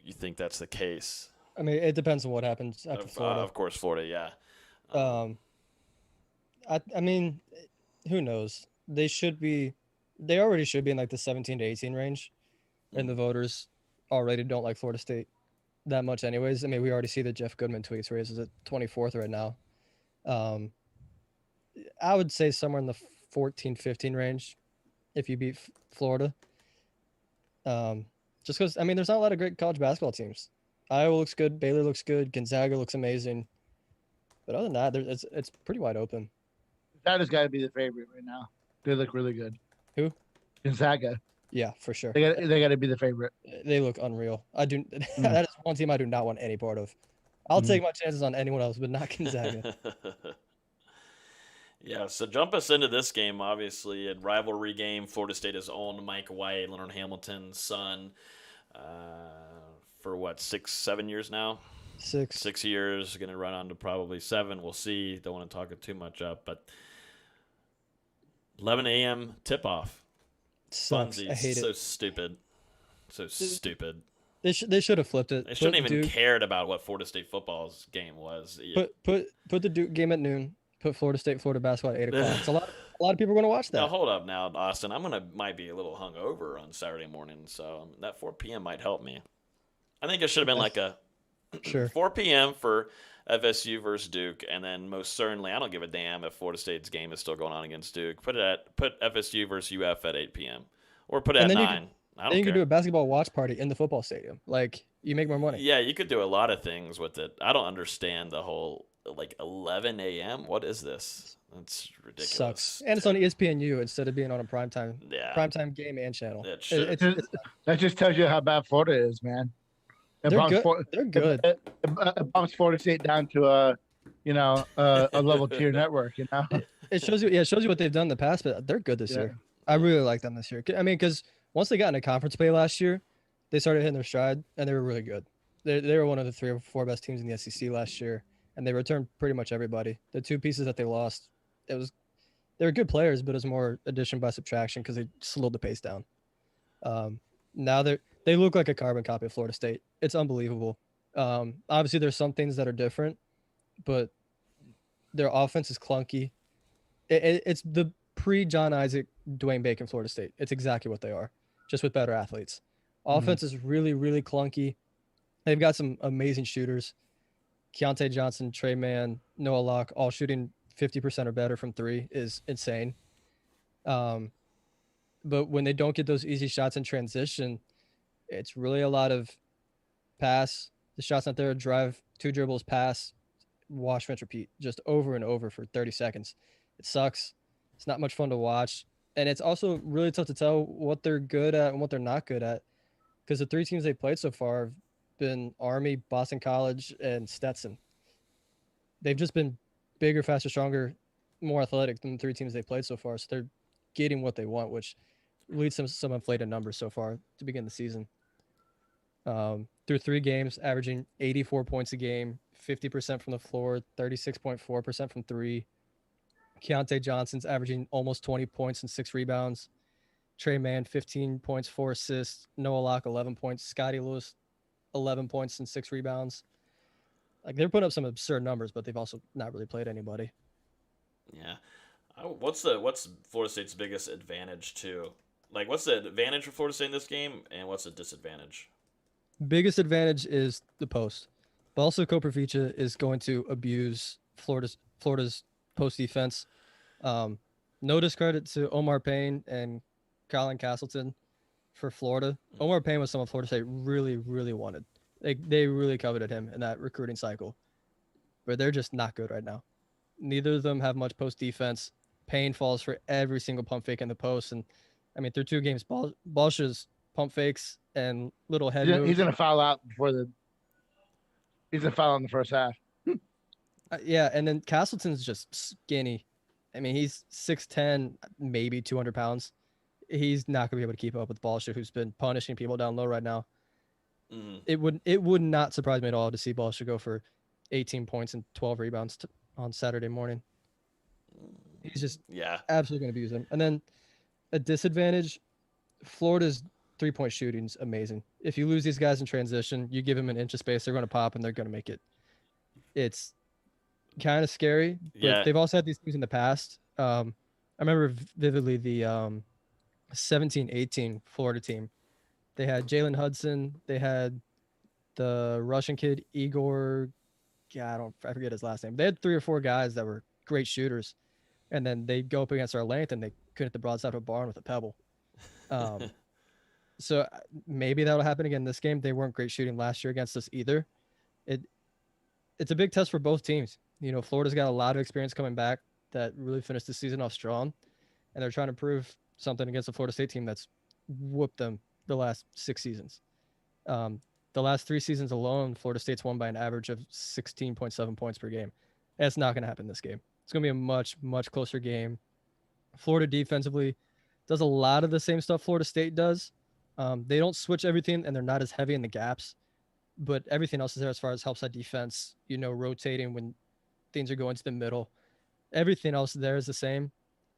you think that's the case? I mean, it depends on what happens after Florida. Of course, Florida, yeah. I mean, who knows? They already should be in like the 17 to 18 range, and the voters already don't like Florida State that much anyways. I mean, we already see the Jeff Goodman tweets where he's at 24th right now. I would say somewhere in the 14, 15 range if you beat Florida. Just because, I mean, there's not a lot of great college basketball teams. Iowa looks good. Baylor looks good. Gonzaga looks amazing. But other than that, it's pretty wide open. Gonzaga's got to be the favorite right now. They look really good. Who? Gonzaga. Yeah, for sure. They got to be the favorite. They look unreal. That is one team I do not want any part of. I'll take my chances on anyone else, but not Gonzaga. Yeah, so jump us into this game, obviously, a rivalry game. Florida State has owned Mike White, Leonard Hamilton's son, for what, 6, 7 years now? 6 years, going to run on to probably 7. We'll see. Don't want to talk it too much up, but 11 a.m. tip-off. Sucks. I hate it. So stupid. So stupid. They should have flipped it. They shouldn't even cared about what Florida State football's game was. Put the Duke game at noon. Put Florida State, Florida basketball at 8 o'clock. It's a lot of people are going to watch that. Now, hold up now, Austin. Might be a little hungover on Saturday morning, so that 4 p.m. might help me. I think it should have been like a 4 p.m. for FSU versus Duke, and then most certainly, I don't give a damn if Florida State's game is still going on against Duke. Put FSU versus UF at 8 p.m. or put it at 9. I don't care. You can do a basketball watch party in the football stadium. Like, you make more money. Yeah, you could do a lot of things with it. I don't understand the whole, 11 a.m. What is this? That's ridiculous. Sucks. And it's on ESPNU instead of being on a primetime game and channel. That just tells you how bad Florida is, man. They're good. It bumps Florida State down to a level tier network. It shows you what they've done in the past, but they're good this year. I really like them this year. I mean, because once they got into conference play last year, they started hitting their stride, and they were really good. They were one of the 3 or 4 best teams in the SEC last year, and they returned pretty much everybody. The 2 pieces that they lost, they were good players, but it was more addition by subtraction because they slowed the pace down. Now they look like a carbon copy of Florida State. It's unbelievable. Obviously, there's some things that are different, but their offense is clunky. It's the pre-John Isaac, Dwayne Bacon Florida State. It's exactly what they are, just with better athletes. Offense is really, really clunky. They've got some amazing shooters. Keontae Johnson, Trey Mann, Noah Locke, all shooting 50% or better from 3 is insane. But when they don't get those easy shots in transition, it's really a lot of pass. The shot's not there, drive, 2 dribbles, pass, wash, rinse, repeat, just over and over for 30 seconds. It sucks. It's not much fun to watch. And it's also really tough to tell what they're good at and what they're not good at, because the 3 teams they played so far have been Army, Boston College, and Stetson. They've just been bigger, faster, stronger, more athletic than the 3 teams they played so far. So they're getting what they want, which leads to some inflated numbers so far to begin the season. Through 3 games, averaging 84 points a game, 50% from the floor, 36.4% from 3. Keontae Johnson's averaging almost 20 points and 6 rebounds. Trey Mann, 15 points, 4 assists. Noah Locke, 11 points. Scotty Lewis, 11 points and 6 rebounds. Like, they're putting up some absurd numbers, but they've also not really played anybody. Yeah. What's Florida State's biggest advantage too? Like, what's the advantage for Florida State in this game, and what's the disadvantage? Biggest advantage is the post. But also Koprivica is going to abuse Florida's post defense. No discredit to Omar Payne and Colin Castleton for Florida. Omar Payne was someone Florida State really, really wanted. They really coveted him in that recruiting cycle, but they're just not good right now. Neither of them have much post defense. Payne falls for every single pump fake in the post, and I mean through 2 games, Balsh's pump fakes and little head moves. He's gonna foul out before the. He's gonna foul in the first half. Yeah, and then Castleton's just skinny. I mean, he's 6'10", maybe 200 pounds. He's not gonna be able to keep up with Balsha, who's been punishing people down low right now. It would not surprise me at all to see Balsha go for 18 points and 12 rebounds on Saturday morning. He's just absolutely going to abuse him. And then a disadvantage, Florida's 3-point shooting's amazing. If you lose these guys in transition, you give them an inch of space, they're going to pop and they're going to make it. It's kind of scary, but they've also had these things in the past. I remember vividly the 17-18 Florida team. They had Jalen Hudson. They had the Russian kid, Igor. I forget his last name. They had 3 or 4 guys that were great shooters. And then they'd go up against our length and they couldn't hit the broadside of a barn with a pebble. So maybe that'll happen again this game. They weren't great shooting last year against us either. It's a big test for both teams. You know, Florida's got a lot of experience coming back that really finished the season off strong. And they're trying to prove something against the Florida State team that's whooped them the last 6 seasons. The last 3 seasons alone, Florida State's won by an average of 16.7 points per game. That's not going to happen this game. It's going to be a much, much closer game. Florida defensively does a lot of the same stuff Florida State does. They don't switch everything, and they're not as heavy in the gaps. But everything else is there as far as help side defense, you know, rotating when things are going to the middle. Everything else there is the same.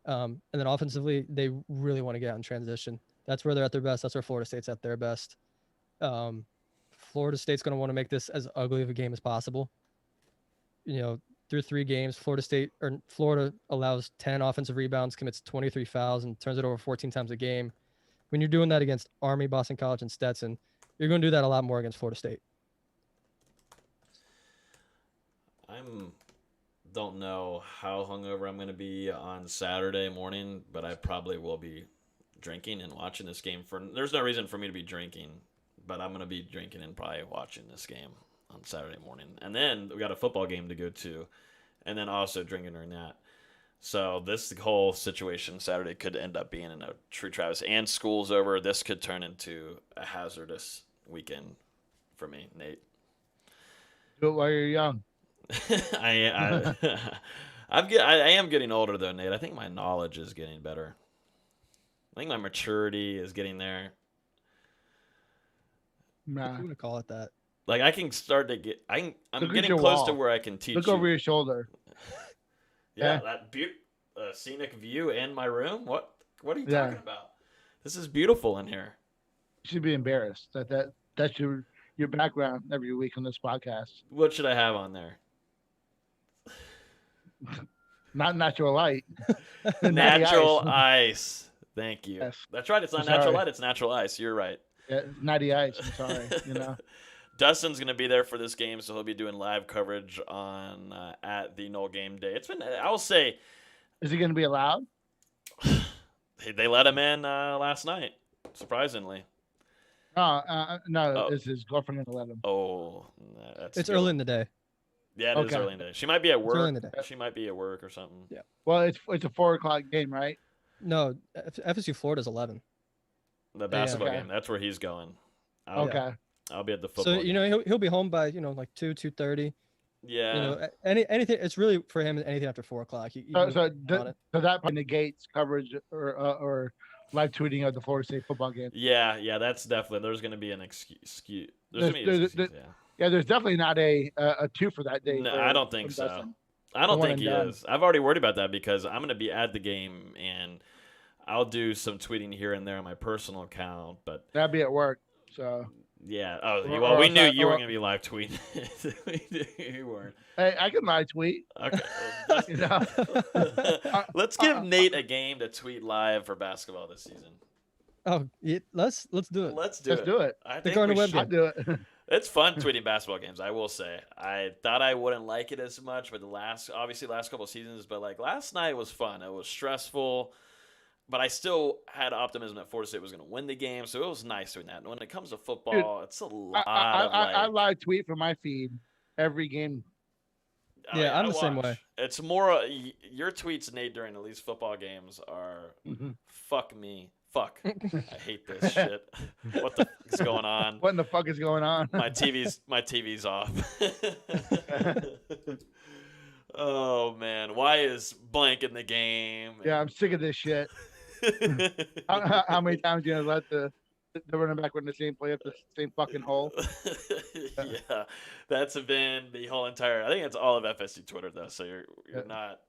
And then offensively, they really want to get out in transition. That's where they're at their best. That's where Florida State's at their best. Florida State's going to want to make this as ugly of a game as possible. You know, through 3 games, Florida allows 10 offensive rebounds, commits 23 fouls, and turns it over 14 times a game. When you're doing that against Army, Boston College, and Stetson, you're going to do that a lot more against Florida State. Don't know how hungover I'm going to be on Saturday morning, but I probably will be drinking and watching this game. There's no reason for me to be drinking, but I'm going to be drinking and probably watching this game on Saturday morning. And then we got a football game to go to, and then also drinking during that. So this whole situation Saturday could end up being a true Travis. And school's over. This could turn into a hazardous weekend for me, Nate. Do it while you're young. I am getting older though, Nate. I think my knowledge is getting better. I think my maturity is getting there. Nah. I'm going to call it that. Like I can start to get. I'm getting close to where I can teach. Look over your shoulder. Yeah, that scenic view in my room. What are you talking about? This is beautiful in here. You should be embarrassed that's your background every week on this podcast. What should I have on there? Not natural light. Natural ice. Thank you. Yes. That's right. It's not natural light. It's natural ice. You're right. Yeah, natty ice. I'm sorry. You know. Dustin's going to be there for this game, so he'll be doing live coverage on at the Knoll game day. It's been, I will say. Is he going to be allowed? They let him in last night, surprisingly. No. Is his girlfriend going to let him? Oh, it's early in the day. Yeah, it is early in the day. She might be at work. It's early in the day. She might be at work or something. Yeah. Well, it's a 4:00 game, right? No, FSU Florida's 11. The basketball game. That's where he's going. I'll be at the football. So you know he'll be home by like 2:30. Yeah. You know anything. It's really for him anything after 4:00. So that probably negates coverage or live tweeting of the Florida State football game. Yeah. That's definitely. There's going to be an excuse. There's definitely not a 2 for that day. No, I don't think so. I don't think he is. I've already worried about that because I'm going to be at the game and I'll do some tweeting here and there on my personal account, but that'd be at work. So yeah. Oh, we knew you weren't going to be live tweeting. We knew you weren't. Hey, I can live tweet. Okay. You know? Let's give Nate a game to tweet live for basketball this season. Oh, let's do it. Let's do it. Do it. I the think we web should. do it. It's fun tweeting basketball games, I will say. I thought I wouldn't like it as much, but last couple of seasons, but like last night was fun. It was stressful, but I still had optimism that Florida State was going to win the game, so it was nice doing that. And when it comes to football, it's a lot I live tweet from my feed every game. Yeah, I'm the same way. It's more your tweets, Nate, during at least football games are fuck me. Fuck. I hate this shit. What the fuck is going on? What in the fuck is going on? My TV's off. Oh man, why is blank in the game? Yeah, I'm sick of this shit. How many times are you gonna let the running back run the same play up the same fucking hole? Yeah, that's been the whole entire. I think it's all of FSU Twitter though. So you're not.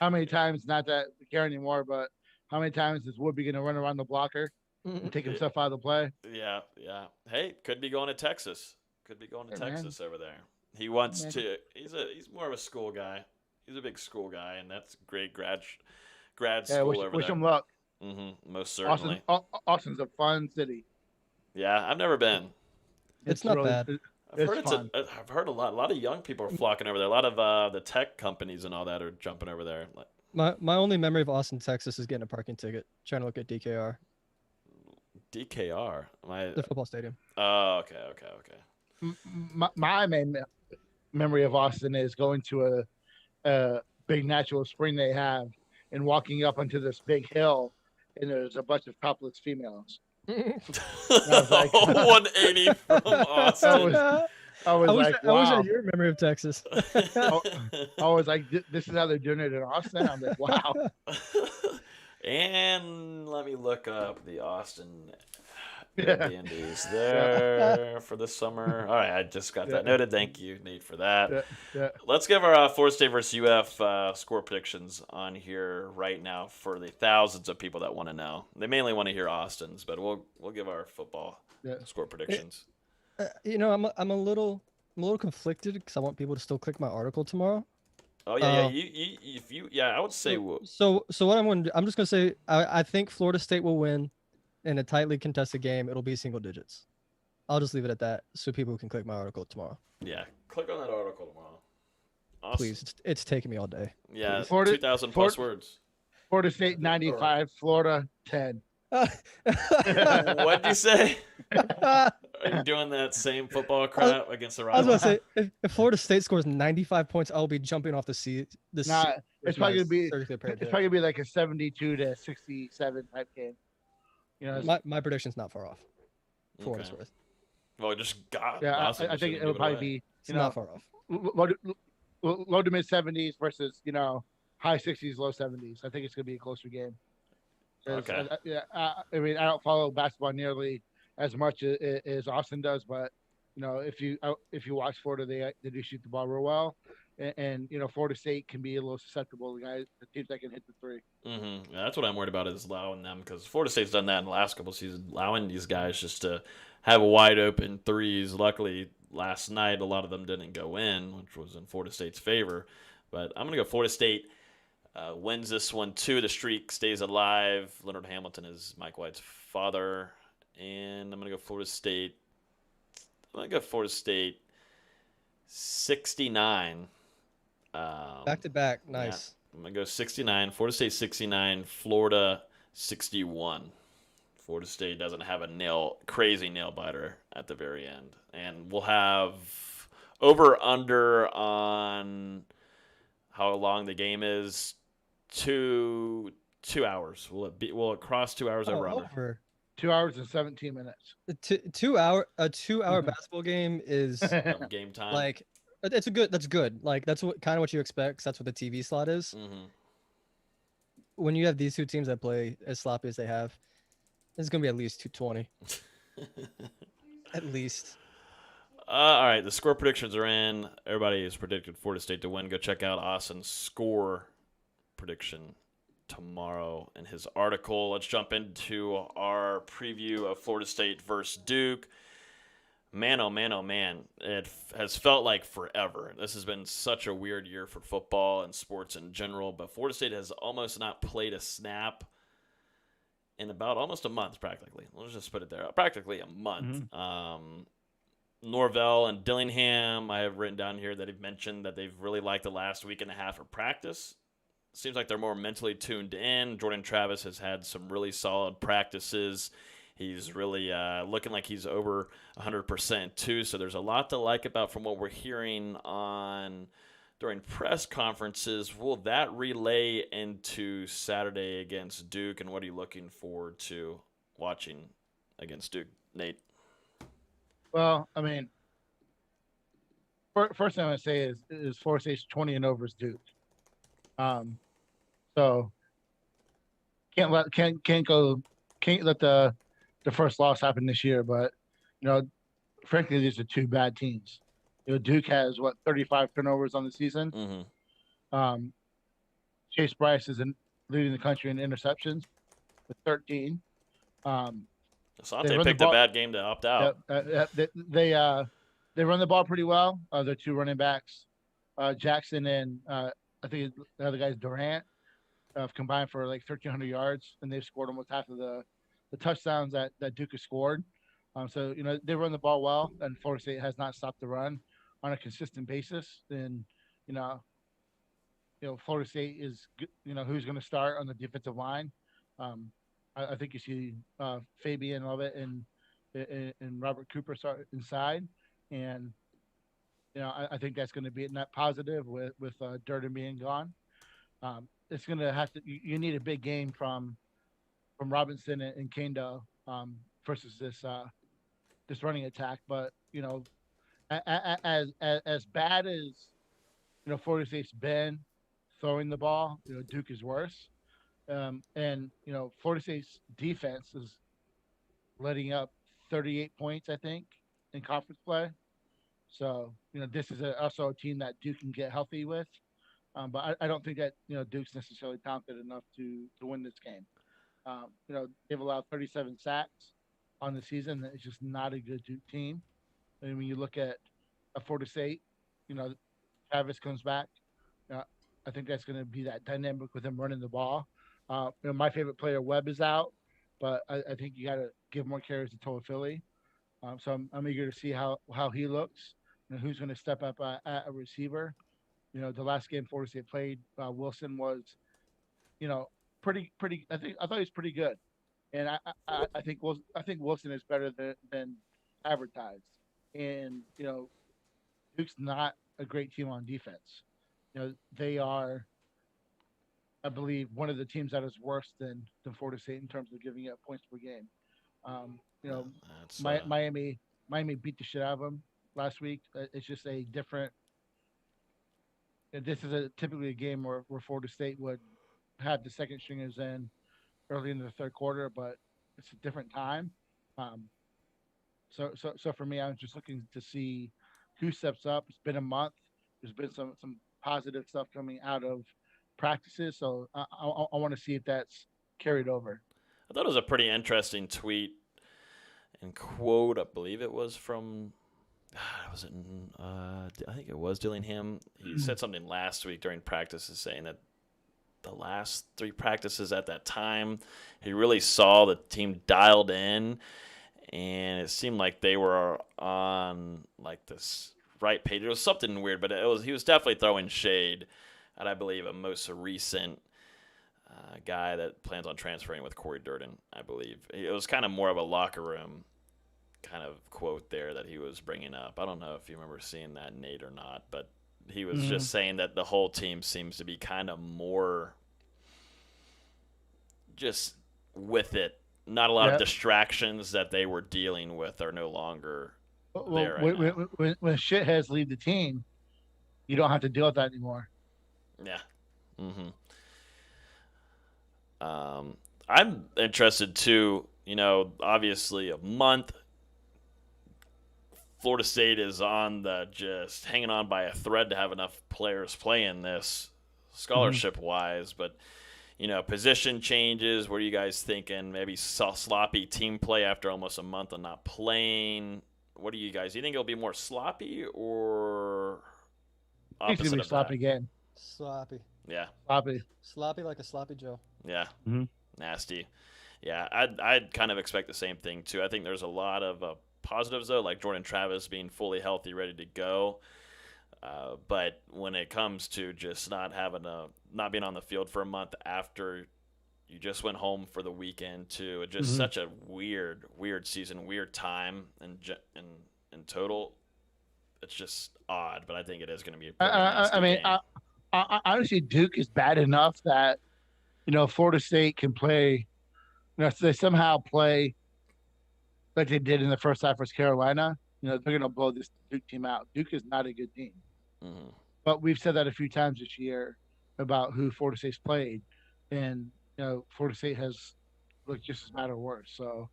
How many times? Not that we care anymore, but how many times is Woodby gonna run around the blocker and take himself out of the play? Yeah. Hey, could be going to Texas. Over there. He wants to. He's more of a school guy. He's a big school guy, and that's great grad school over there. Wish him luck. Most certainly. Austin's a fun city. Yeah, I've never been. It's not really bad. I've heard a lot of young people are flocking over there. A lot of the tech companies and all that are jumping over there. My only memory of Austin, Texas, is getting a parking ticket, trying to look at DKR. DKR, the football stadium. Oh, okay. My main memory of Austin is going to a big natural spring they have and walking up onto this big hill, and there's a bunch of topless females. I was like, 180 from Austin. I was like, wow. I wish I had your memory of Texas. I was like, this is how they're doing it in Austin. I'm like, wow. And let me look up the Austin Airbnbs there for the summer. All right, I just got that noted. Thank you, Nate, for that. Let's give our Florida State versus UF score predictions on here right now for the thousands of people that want to know. They mainly want to hear Austin's, but we'll give our football score predictions. I'm a little conflicted because I want people to still click my article tomorrow. Oh yeah, I would say. So what I'm going to do, I'm just going to say I think Florida State will win in a tightly contested game. It'll be single digits. I'll just leave it at that so people can click my article tomorrow. Yeah, click on that article tomorrow. Awesome. Please, it's taking me all day. Yeah, 2,000 plus words. Florida State 95, Florida 10. What'd you say? Are you doing that same football crap against the rivals? I was about to say, if Florida State scores 95 points, I'll be jumping off the seat. It's probably gonna be like a 72 to 67 type game. My prediction's not far off. For what it's worth. Well, it just got. Yeah, I think it'll probably be. Not far off. Low to mid 70s versus high 60s, low 70s. I think it's gonna be a closer game. Okay. I mean, I don't follow basketball nearly as much as Austin does, but if you watch Florida, they do shoot the ball real well, and Florida State can be a little susceptible. The teams that can hit the three. Yeah, that's what I'm worried about is allowing them, because Florida State's done that in the last couple of seasons, allowing these guys just to have wide open threes. Luckily, last night a lot of them didn't go in, which was in Florida State's favor. But I'm gonna go Florida State. Wins this one too. The streak stays alive. Leonard Hamilton is Mike White's father. And I'm going to go Florida State. 69. Back to back. Nice. Yeah, I'm going to go 69. Florida State 69. Florida 61. Florida State doesn't have a crazy nail biter at the very end. And we'll have over-under on how long the game is. 2 hours. Will it cross 2 hours over? 2 hours and 17 minutes. A 2 hour basketball game is game time. Like that's good. Like that's what you expect. 'Cause that's what the TV slot is. Mm-hmm. When you have these two teams that play as sloppy as they have, it's gonna be at least 220. At least. All right, the score predictions are in. Everybody has predicted Florida State to win. Go check out Austin's score prediction tomorrow in his article. Let's jump into our preview of Florida State versus Duke. Man, oh man, oh man. It has felt like forever. This has been such a weird year for football and sports in general, but Florida State has almost not played a snap in about almost a month, practically. Let's just put it there. Practically a month. Norvell and Dillingham, I have written down here that have mentioned that they've really liked the last week and a half of practice. Seems like they're more mentally tuned in. Jordan Travis has had some really solid practices. He's really looking like he's over 100% too. So there's a lot to like about from what we're hearing during press conferences. Will that relay into Saturday against Duke, and what are you looking forward to watching against Duke, Nate? Well, I mean, first thing I'm gonna say is Florida State's 20 and over is Duke. So can't let the first loss happen this year. But frankly, these are two bad teams. Duke has 35 turnovers on the season. Mm-hmm. Chase Bryce is leading the country in interceptions with 13. Asante picked a bad game to opt out. They run the ball pretty well. Their two running backs, Jackson and I think the other guy's Durant, have combined for like 1,300 yards, and they've scored almost half of the touchdowns that Duke has scored. So they run the ball well, and Florida State has not stopped the run on a consistent basis. And Florida State is who's going to start on the defensive line. I think you see Fabian Lovett and Robert Cooper start inside, and I think that's going to be a net positive with Durden being gone. It's going to have to. You need a big game from Robinson and Kendo versus this running attack. But as bad as Florida State's been throwing the ball, Duke is worse. And Florida State's defense is letting up 38 points, I think, in conference play. So this is also a team that Duke can get healthy with. But I don't think that Duke's necessarily talented enough to win this game. They've allowed 37 sacks on the season. It's just not a good Duke team. And when you look at Florida State, Travis comes back. I think that's going to be that dynamic with him running the ball. My favorite player, Webb, is out, but I think you got to give more carries to Toa Philly. So I'm eager to see how he looks. Who's going to step up at a receiver. The last game Florida State played, Wilson was, pretty. I thought he was pretty good, and I think Wilson is better than advertised. And Duke's not a great team on defense. They are, I believe, one of the teams that is worse than Florida State in terms of giving up points per game. Miami beat the shit out of them last week. It's just a different. This is typically a game where Florida State would have the second stringers in early in the third quarter, but it's a different time. So for me, I'm just looking to see who steps up. It's been a month. There's been some positive stuff coming out of practices, so I want to see if that's carried over. I thought it was a pretty interesting tweet and quote. I believe it was from. I think it was Dillingham. He said something last week during practices saying that the last 3 practices at that time, he really saw the team dialed in, and it seemed like they were on like this right page. It was something weird, but he was definitely throwing shade at, I believe, a most recent guy that plans on transferring with Corey Durden, I believe. It was kind of more of a locker room kind of quote there that he was bringing up. I don't know if you remember seeing that, Nate, or not, but he was just saying that the whole team seems to be kind of more just with it. Not a lot of distractions that they were dealing with are no longer there right now. When shitheads leave the team, you don't have to deal with that anymore. Yeah. I'm interested too, obviously a month. Florida State is on the just hanging on by a thread to have enough players playing this scholarship-wise. But, position changes. What are you guys thinking? Maybe sloppy team play after almost a month of not playing. What do you guys – do you think it'll be more sloppy or opposite it's gonna be of sloppy that? game. Sloppy. Yeah. Sloppy like a sloppy Joe. Yeah. Nasty. Yeah, I'd kind of expect the same thing, too. I think there's a lot of positives though, like Jordan Travis being fully healthy, ready to go. But when it comes to just not being on the field for a month after you just went home for the weekend too, it's just such a weird season, weird time, and in total, it's just odd. But I think it is going to be a pretty nasty game. Honestly, Duke is bad enough that Florida State can play. They somehow play like they did in the first half versus Carolina. They're going to blow this Duke team out. Duke is not a good team. Mm-hmm. But we've said that a few times this year about who Florida State's played, and Florida State has looked just as bad or worse. So,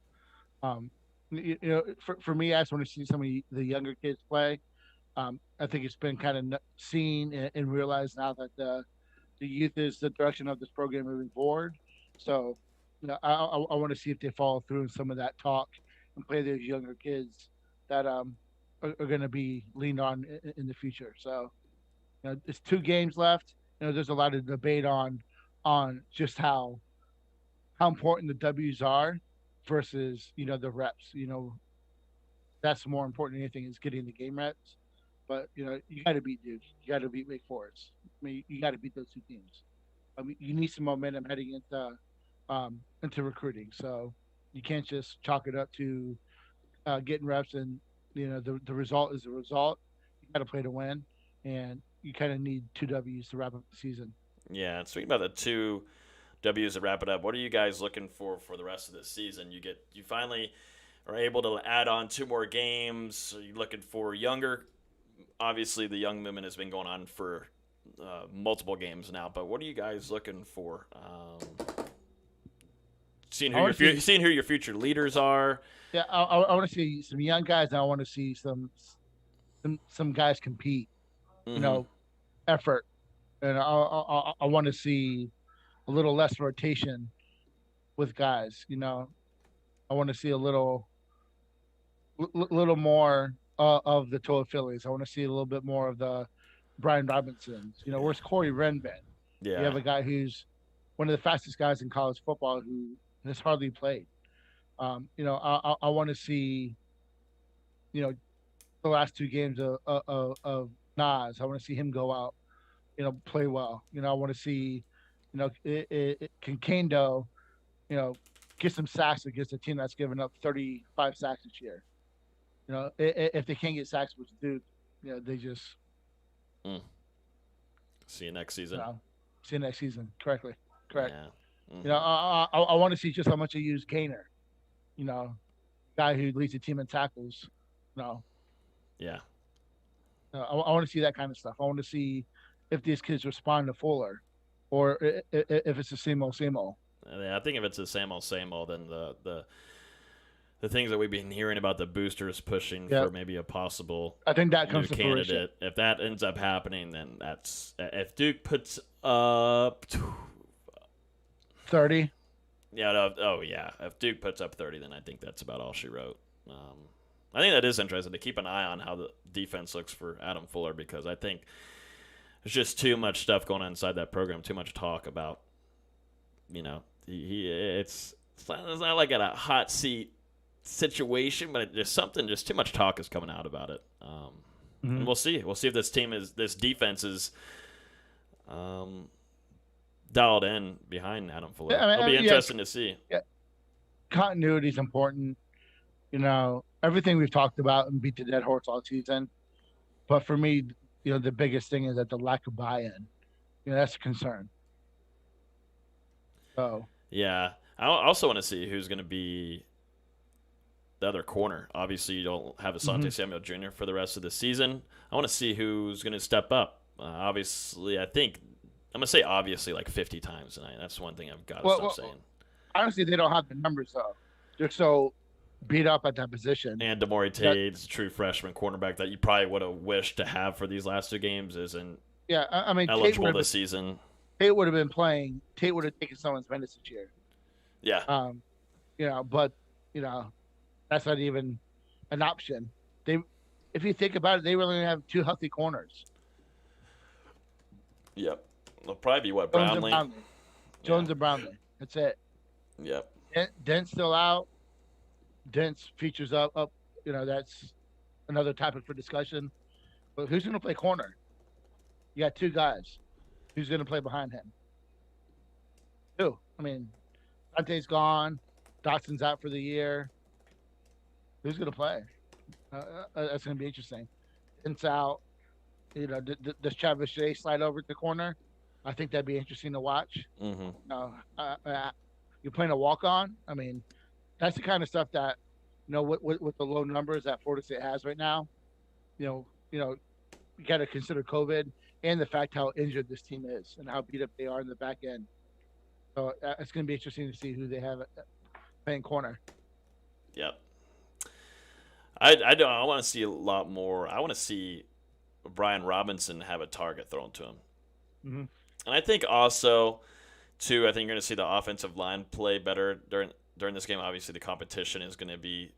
for me, I just want to see some of the younger kids play. I think it's been kind of seen and realized now that the youth is the direction of this program moving forward. So, I want to see if they follow through in some of that talk and play those younger kids that are going to be leaned on in the future. So, it's 2 games left. There's a lot of debate on just how important the W's are versus the reps. That's more important than anything is getting the game reps. But you got to beat Duke. You got to beat Wake Forest. You got to beat those 2 teams. You need some momentum heading into recruiting. So you can't just chalk it up to getting reps and the result is the result. You got to play to win, and you kind of need 2 W's to wrap up the season. Yeah, and speaking about the 2 W's to wrap it up, what are you guys looking for the rest of the season? You finally are able to add on 2 more games. Are you looking for younger? Obviously, the young movement has been going on for multiple games now, but what are you guys looking for? Seeing who your future leaders are. Yeah, I want to see some young guys, and I want to see some guys compete. Effort, and I want to see a little less rotation with guys. I want to see a little more of the Toa Phillies. I want to see a little bit more of the Brian Robinsons. Where's Corey Wren been? Yeah. You have a guy who's one of the fastest guys in college football who has hardly played. I want to see, the last 2 games of Nas. I want to see him go out, play well. I want to see, can Kendo, get some sacks against a team that's given up 35 sacks this year. If they can't get sacks with Duke, they just. See you next season. See you next season. Correct. Yeah. Mm-hmm. I want to see just how much they use Gainer. Guy who leads the team in tackles. Yeah. I want to see that kind of stuff. I want to see if these kids respond to Fuller, or if it's the same old. Yeah, I think if it's the same old, then the things that we've been hearing about the boosters pushing for maybe a possible I think that comes new to candidate. fruition. If that ends up happening, then that's if Duke puts up 30. Yeah. If Duke puts up 30, then I think that's about all she wrote. I think that is interesting to keep an eye on how the defense looks for Adam Fuller, because I think there's just too much stuff going on inside that program, too much talk about, it's not like a hot seat situation, but just too much talk is coming out about it. And we'll see. We'll see if this defense is dialed in behind Adam Fuller. It'll be interesting to see. Yeah. Continuity is important. Everything we've talked about and beat the dead horse all season. But for me, the biggest thing is that the lack of buy-in. That's a concern. So. Yeah. I also want to see who's going to be the other corner. Obviously, you don't have Asante Samuel Jr. for the rest of the season. I want to see who's going to step up. Obviously, I think I'm going to say obviously like 50 times tonight. That's one thing I've got to stop saying. Honestly, they don't have the numbers, though. They're so beat up at that position. And Damari Tate's true freshman cornerback that you probably would have wished to have for these last 2 games isn't eligible this season. Tate would have been playing. Tate would have taken someone's minutes this year. Yeah. But that's not even an option. If you think about it, they really have 2 healthy corners. Yep. They'll probably be what, Brownlee? Jones and Brownlee. That's it. Yep. Dent's still out. Dent's features up that's another topic for discussion. But who's going to play corner? You got two guys. Who's going to play behind him? Who? I mean, Dante's gone. Dotson's out for the year. Who's going to play? That's going to be interesting. It's out. Does Travis Shea slide over to the corner? I think that'd be interesting to watch. You're playing a walk-on. I mean, that's the kind of stuff that, with the low numbers that Florida State has right now, you got to consider COVID and the fact how injured this team is and how beat up they are in the back end. So it's going to be interesting to see who they have playing corner. Yep. I want to see a lot more. I want to see Brian Robinson have a target thrown to him. Mm-hmm. And I think also, too, I think you're going to see the offensive line play better during this game. Obviously, the competition is going to be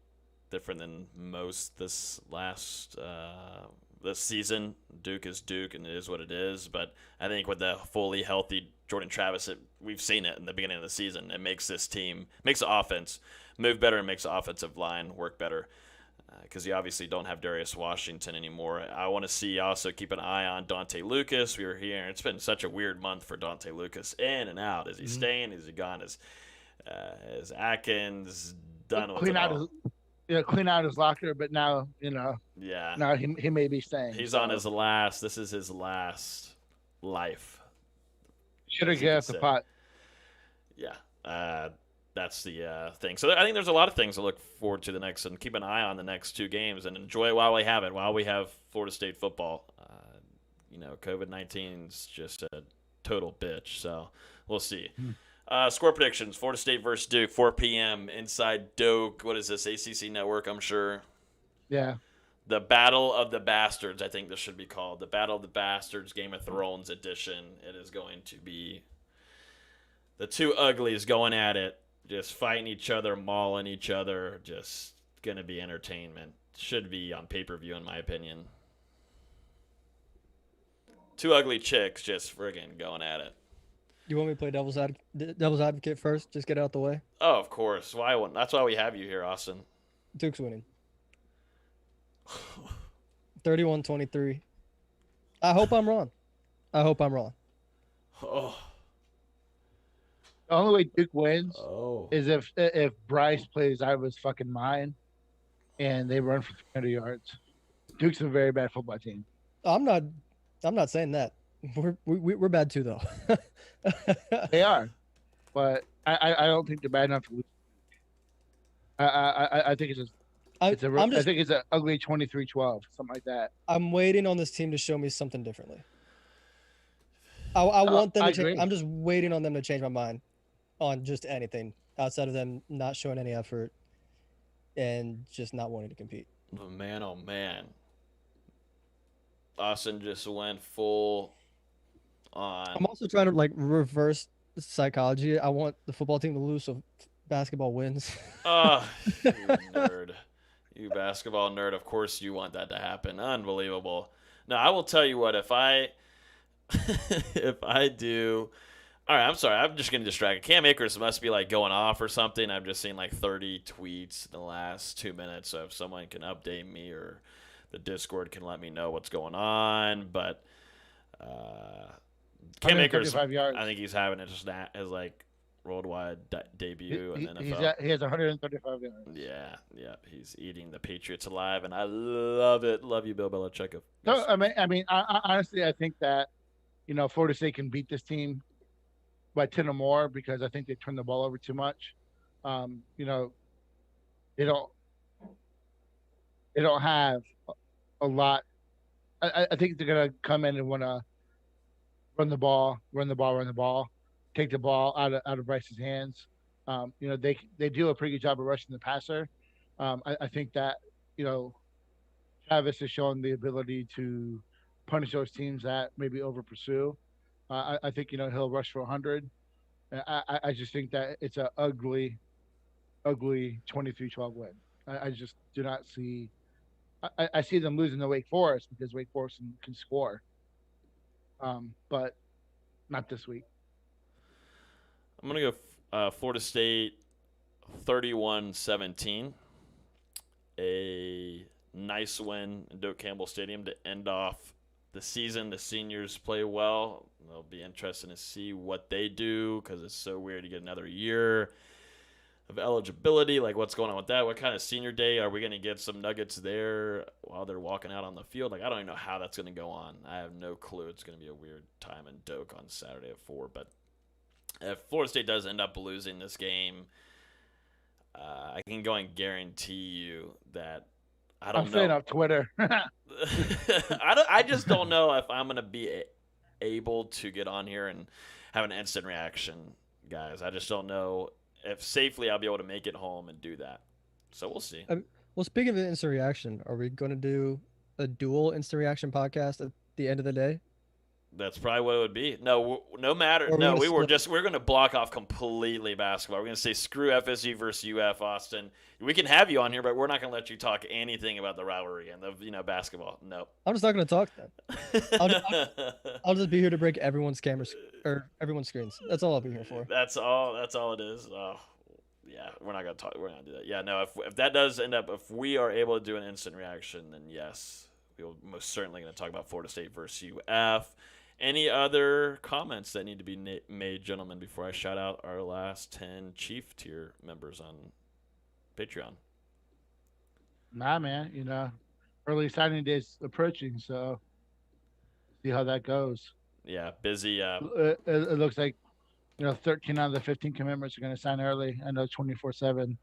different than most this season. Duke is Duke, and it is what it is. But I think with the fully healthy Jordan Travis, we've seen it in the beginning of the season. It makes this team, makes the offense move better and makes the offensive line work better. Because you obviously don't have Darius Washington anymore. I want to see also keep an eye on Dante Lucas. We were here. It's been such a weird month for Dante Lucas, in and out. Is he staying? Is he gone? Is Atkins done with it all? Clean out his locker, but now Yeah. Now he may be staying. He's on his last. This is his last life. Should have get off the pot. Yeah. That's the thing. So I think there's a lot of things to look forward to the next, and keep an eye on the next two games and enjoy it while we have it, while we have Florida State football. COVID-19 is just a total bitch, so we'll see. Score predictions: Florida State versus Duke, 4 p.m. inside Doak. What is this, ACC Network, I'm sure? Yeah. The Battle of the Bastards, I think this should be called. The Battle of the Bastards, Game of Thrones edition. It is going to be the two uglies going at it. Just fighting each other, mauling each other, just going to be entertainment. Should be on pay-per-view, in my opinion. Two ugly chicks just friggin' going at it. You want me to play devil's advocate first? Just get it out the way? Oh, of course. Why wouldn't? That's why we have you here, Austin. Duke's winning. 31-23. I hope I'm wrong. Oh. The only way Duke wins is if Bryce plays out of his fucking mind and they run for 300 yards. Duke's a very bad football team. I'm not saying that. We're bad too, though. They are, but I don't think they're bad enough to lose. I think I think it's an ugly 23-12, something like that. I'm waiting on this team to show me something differently. I want them to change. I'm just waiting on them to change my mind on just anything outside of them not showing any effort and just not wanting to compete. Oh, man. Austin just went full on. I'm also trying to reverse psychology. I want the football team to lose so basketball wins. Oh, you nerd. You basketball nerd. Of course you want that to happen. Unbelievable. Now, I will tell you what, if I do... All right, I'm sorry. I'm just getting distracted. Cam Akers must be going off or something. I've just seen 30 tweets in the last 2 minutes. So if someone can update me or the Discord can let me know what's going on. But Cam Akers, yards. I think he's having his worldwide debut in the NFL. He has 135 yards. Yeah. He's eating the Patriots alive, and I love it. Love you, Bill Belichick. No, honestly, I think that Florida State can beat this team by 10 or more because I think they turn the ball over too much. They don't have a lot. I think they're gonna come in and want to run the ball, take the ball out of Bryce's hands. They do a pretty good job of rushing the passer. I think that Travis has shown the ability to punish those teams that maybe over pursue. I think he'll rush for 100. I just think that it's an ugly 23-12 win. I just do not see. I see them losing to Wake Forest because Wake Forest can score, but not this week. I'm gonna go Florida State 31-17. a nice win in Doak Campbell Stadium to end off the season. The seniors play well. It'll be interesting to see what they do because it's so weird to get another year of eligibility. Like, what's going on with that? What kind of senior day are we going to get some nuggets there while they're walking out on the field? Like, I don't even know how that's going to go on. I have no clue. It's going to be a weird time in Doak on Saturday at 4. But if Florida State does end up losing this game, I can go and guarantee you that I'm saying on Twitter. I just don't know if I'm going to be able to get on here and have an instant reaction, guys. I just don't know if safely I'll be able to make it home and do that. So we'll see. Well, speaking of instant reaction, are we going to do a dual instant reaction podcast at the end of the day? That's probably what it would be. No matter. No, we're going to block off completely basketball. We're going to say screw FSU versus UF Austin. We can have you on here, but we're not going to let you talk anything about the rivalry and the basketball. Nope. I'm just not going to talk then. I'll just be here to break everyone's cameras or everyone's screens. That's all I'll be here for. That's all it is. Oh, yeah, we're not going to talk. We're not going to do that. Yeah, no. If that does end up, if we are able to do an instant reaction, then yes, we'll most certainly going to talk about Florida State versus UF. Any other comments that need to be made, gentlemen, before I shout out our last 10 Chief tier members on Patreon? Nah, man. Early signing day is approaching, so see how that goes. Yeah, busy. It looks like 13 out of the 15 commitments are going to sign early. I know 24/7.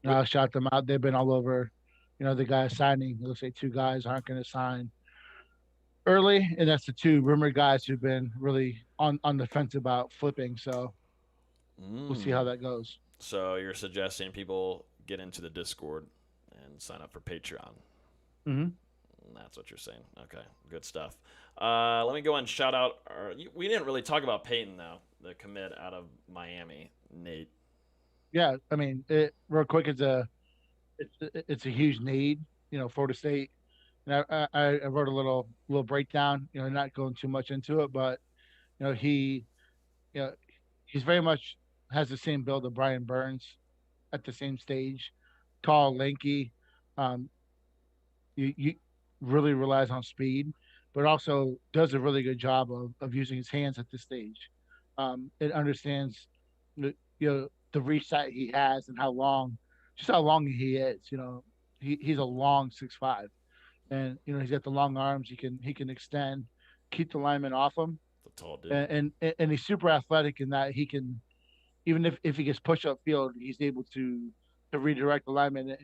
I'll shout them out. They've been all over. The guys signing. It looks like 2 guys aren't going to sign early, and that's the 2 rumored guys who've been really on the fence about flipping. So we'll see how that goes. So you're suggesting people get into the Discord and sign up for Patreon. Mm-hmm. That's what you're saying. Okay, good stuff. Let me go and shout out. We didn't really talk about Peyton though, the commit out of Miami, Nate. Yeah, I mean, real quick, it's a huge need. Florida State. And I wrote a little breakdown. Not going too much into it, but he's very much has the same build of Brian Burns at the same stage, tall, lanky. You really relies on speed, but also does a really good job of using his hands at this stage. It understands the reach that he has and how long he is. He's a long 6'5", and he's got the long arms. He can extend, keep the lineman off him. The tall dude. And he's super athletic in that he can, even if he gets pushed upfield, he's able to redirect the lineman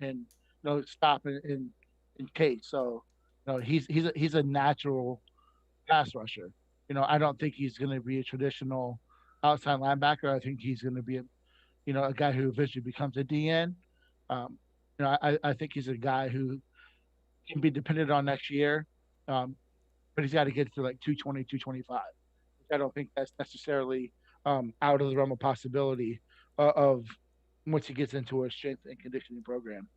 and stop in case. So he's a natural pass rusher. I don't think he's going to be a traditional outside linebacker. I think he's going to be a guy who eventually becomes a DN. I think he's a guy who can be dependent on next year, but he's got to get to like 220, 225. I don't think that's necessarily out of the realm of possibility of once he gets into a strength and conditioning program.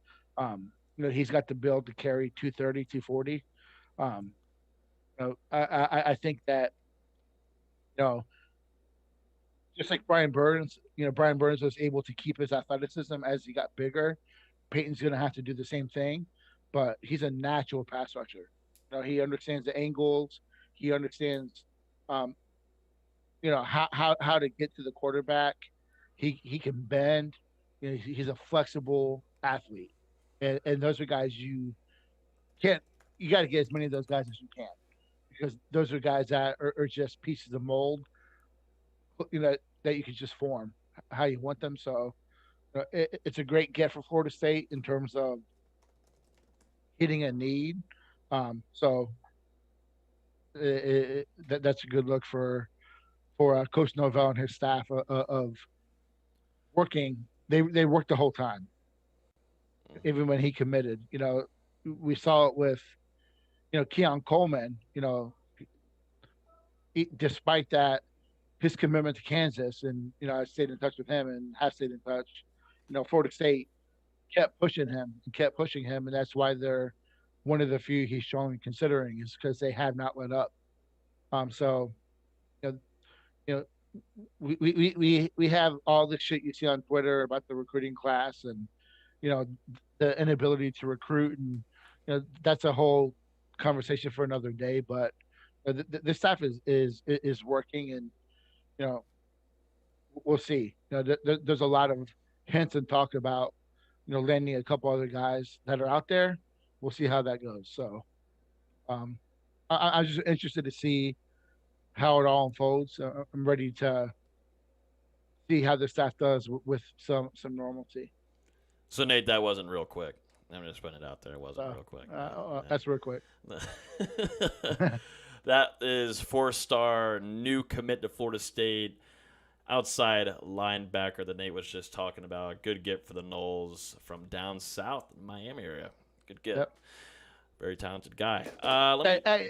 He's got the build to carry 230, 240. I think that, just like Brian Burns, Brian Burns was able to keep his athleticism as he got bigger. Peyton's going to have to do the same thing, but he's a natural pass rusher. He understands the angles. He understands, how to get to the quarterback. He can bend. He's a flexible athlete, and those are guys you got to get as many of those guys as you can, because those are guys that are just pieces of mold, that you can just form how you want them. So it's a great get for Florida State in terms of hitting a need. So that's a good look for Coach Novell and his staff of working. They worked the whole time, even when he committed. We saw it with Keon Coleman. Despite that, his commitment to Kansas, and I stayed in touch with him and have stayed in touch. Florida State kept pushing him, and that's why they're one of the few he's strongly considering, is because they have not let up. So, we have all this shit you see on Twitter about the recruiting class, and the inability to recruit, and that's a whole conversation for another day. But the staff is working, and you know we'll see. There's a lot of hints and talk about landing a couple other guys that are out there. We'll see how that goes. So um, I'm just interested to see how it all unfolds. I'm ready to see how the staff does with some normalcy. So Nate, that wasn't real quick. I'm just putting it out there. It wasn't real quick. That's real quick. That is 4-star new commit to Florida State outside linebacker that Nate was just talking about. Good get for the Noles from down south, Miami area. Good get. Yep. Very talented guy.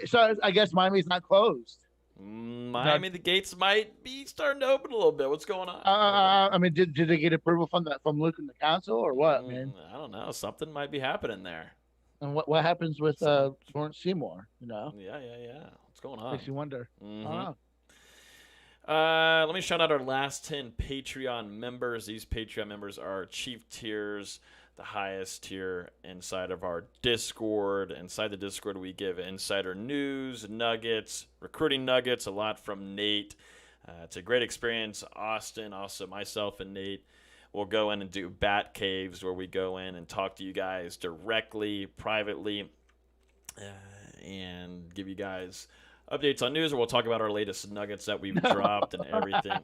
So I guess Miami's not closed. Miami, the gates might be starting to open a little bit. What's going on? I mean, did they get approval from Luke and the council or what, man? I don't know. Something might be happening there. And what happens with Lawrence Seymour? Yeah. What's going on? Makes you wonder. Mm-hmm. I don't know. Let me shout out our last 10 Patreon members. These Patreon members are chief tiers, the highest tier inside of our Discord. Inside the Discord, we give insider news, nuggets, recruiting nuggets, a lot from Nate. It's a great experience. Austin, also myself and Nate will go in and do bat caves where we go in and talk to you guys directly, privately, and give you guys updates on news, or we'll talk about our latest nuggets that we've dropped and everything.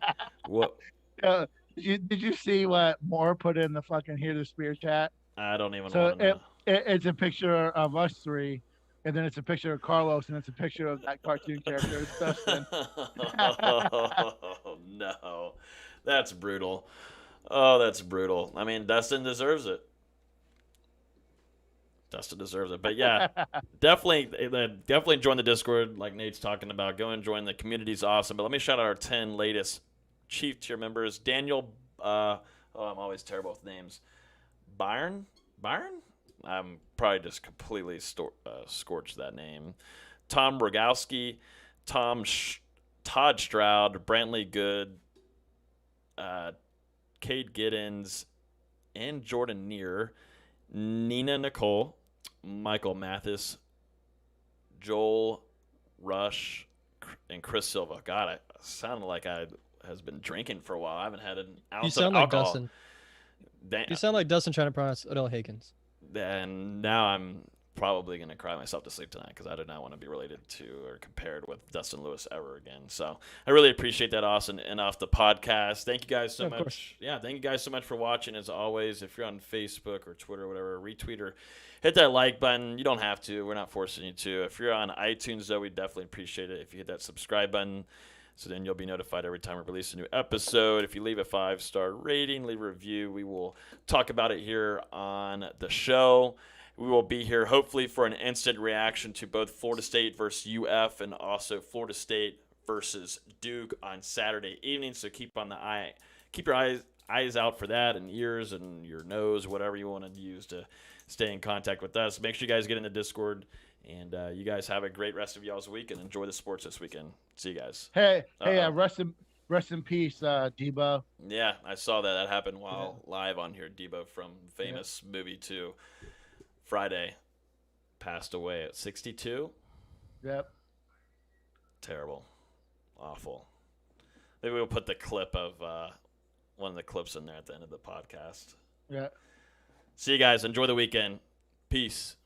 What? Did you see what Moore put in the fucking Hear the Spear chat? I don't even want to know. It's a picture of us three, and then it's a picture of Carlos, and it's a picture of that cartoon character. It's Dustin. Oh, no. That's brutal. Oh, that's brutal. I mean, Dustin deserves it. But yeah, definitely join the Discord like Nate's talking about. Go and join. The community's awesome. But let me shout out our 10 latest chief tier members. Daniel, I'm always terrible with names. Byron? I'm probably just completely scorched that name. Tom Rogowski, Todd Stroud, Brantley Good, Cade Giddens, and Jordan Neer, Nina Nicole, Michael Mathis, Joel Rush, and Chris Silva. God, I sounded like I has been drinking for a while. I haven't had an ounce of alcohol. Dustin. You sound like Dustin trying to pronounce Odell Higgins. And now I'm probably going to cry myself to sleep tonight because I do not want to be related to or compared with Dustin Lewis ever again. So I really appreciate that, Austin, and off the podcast. Thank you guys so much. Yeah, thank you guys so much for watching. As always, if you're on Facebook or Twitter or whatever, retweet or hit that like button. You don't have to. We're not forcing you to. If you're on iTunes, though, we definitely appreciate it if you hit that subscribe button. So then you'll be notified every time we release a new episode. If you leave a 5-star rating, leave a review, we will talk about it here on the show. We will be here hopefully for an instant reaction to both Florida State versus UF and also Florida State versus Duke on Saturday evening. So keep your eyes out for that, and ears and your nose, whatever you want to use to stay in contact with us. Make sure you guys get in the Discord. And you guys have a great rest of y'all's week and enjoy the sports this weekend. See you guys. Hey, rest in peace, Debo. Yeah, I saw that. That happened while live on here. Debo from famous movie 2, Friday, passed away at 62. Yep. Terrible. Awful. Maybe we'll put the clip of one of the clips in there at the end of the podcast. Yeah. See you guys. Enjoy the weekend. Peace.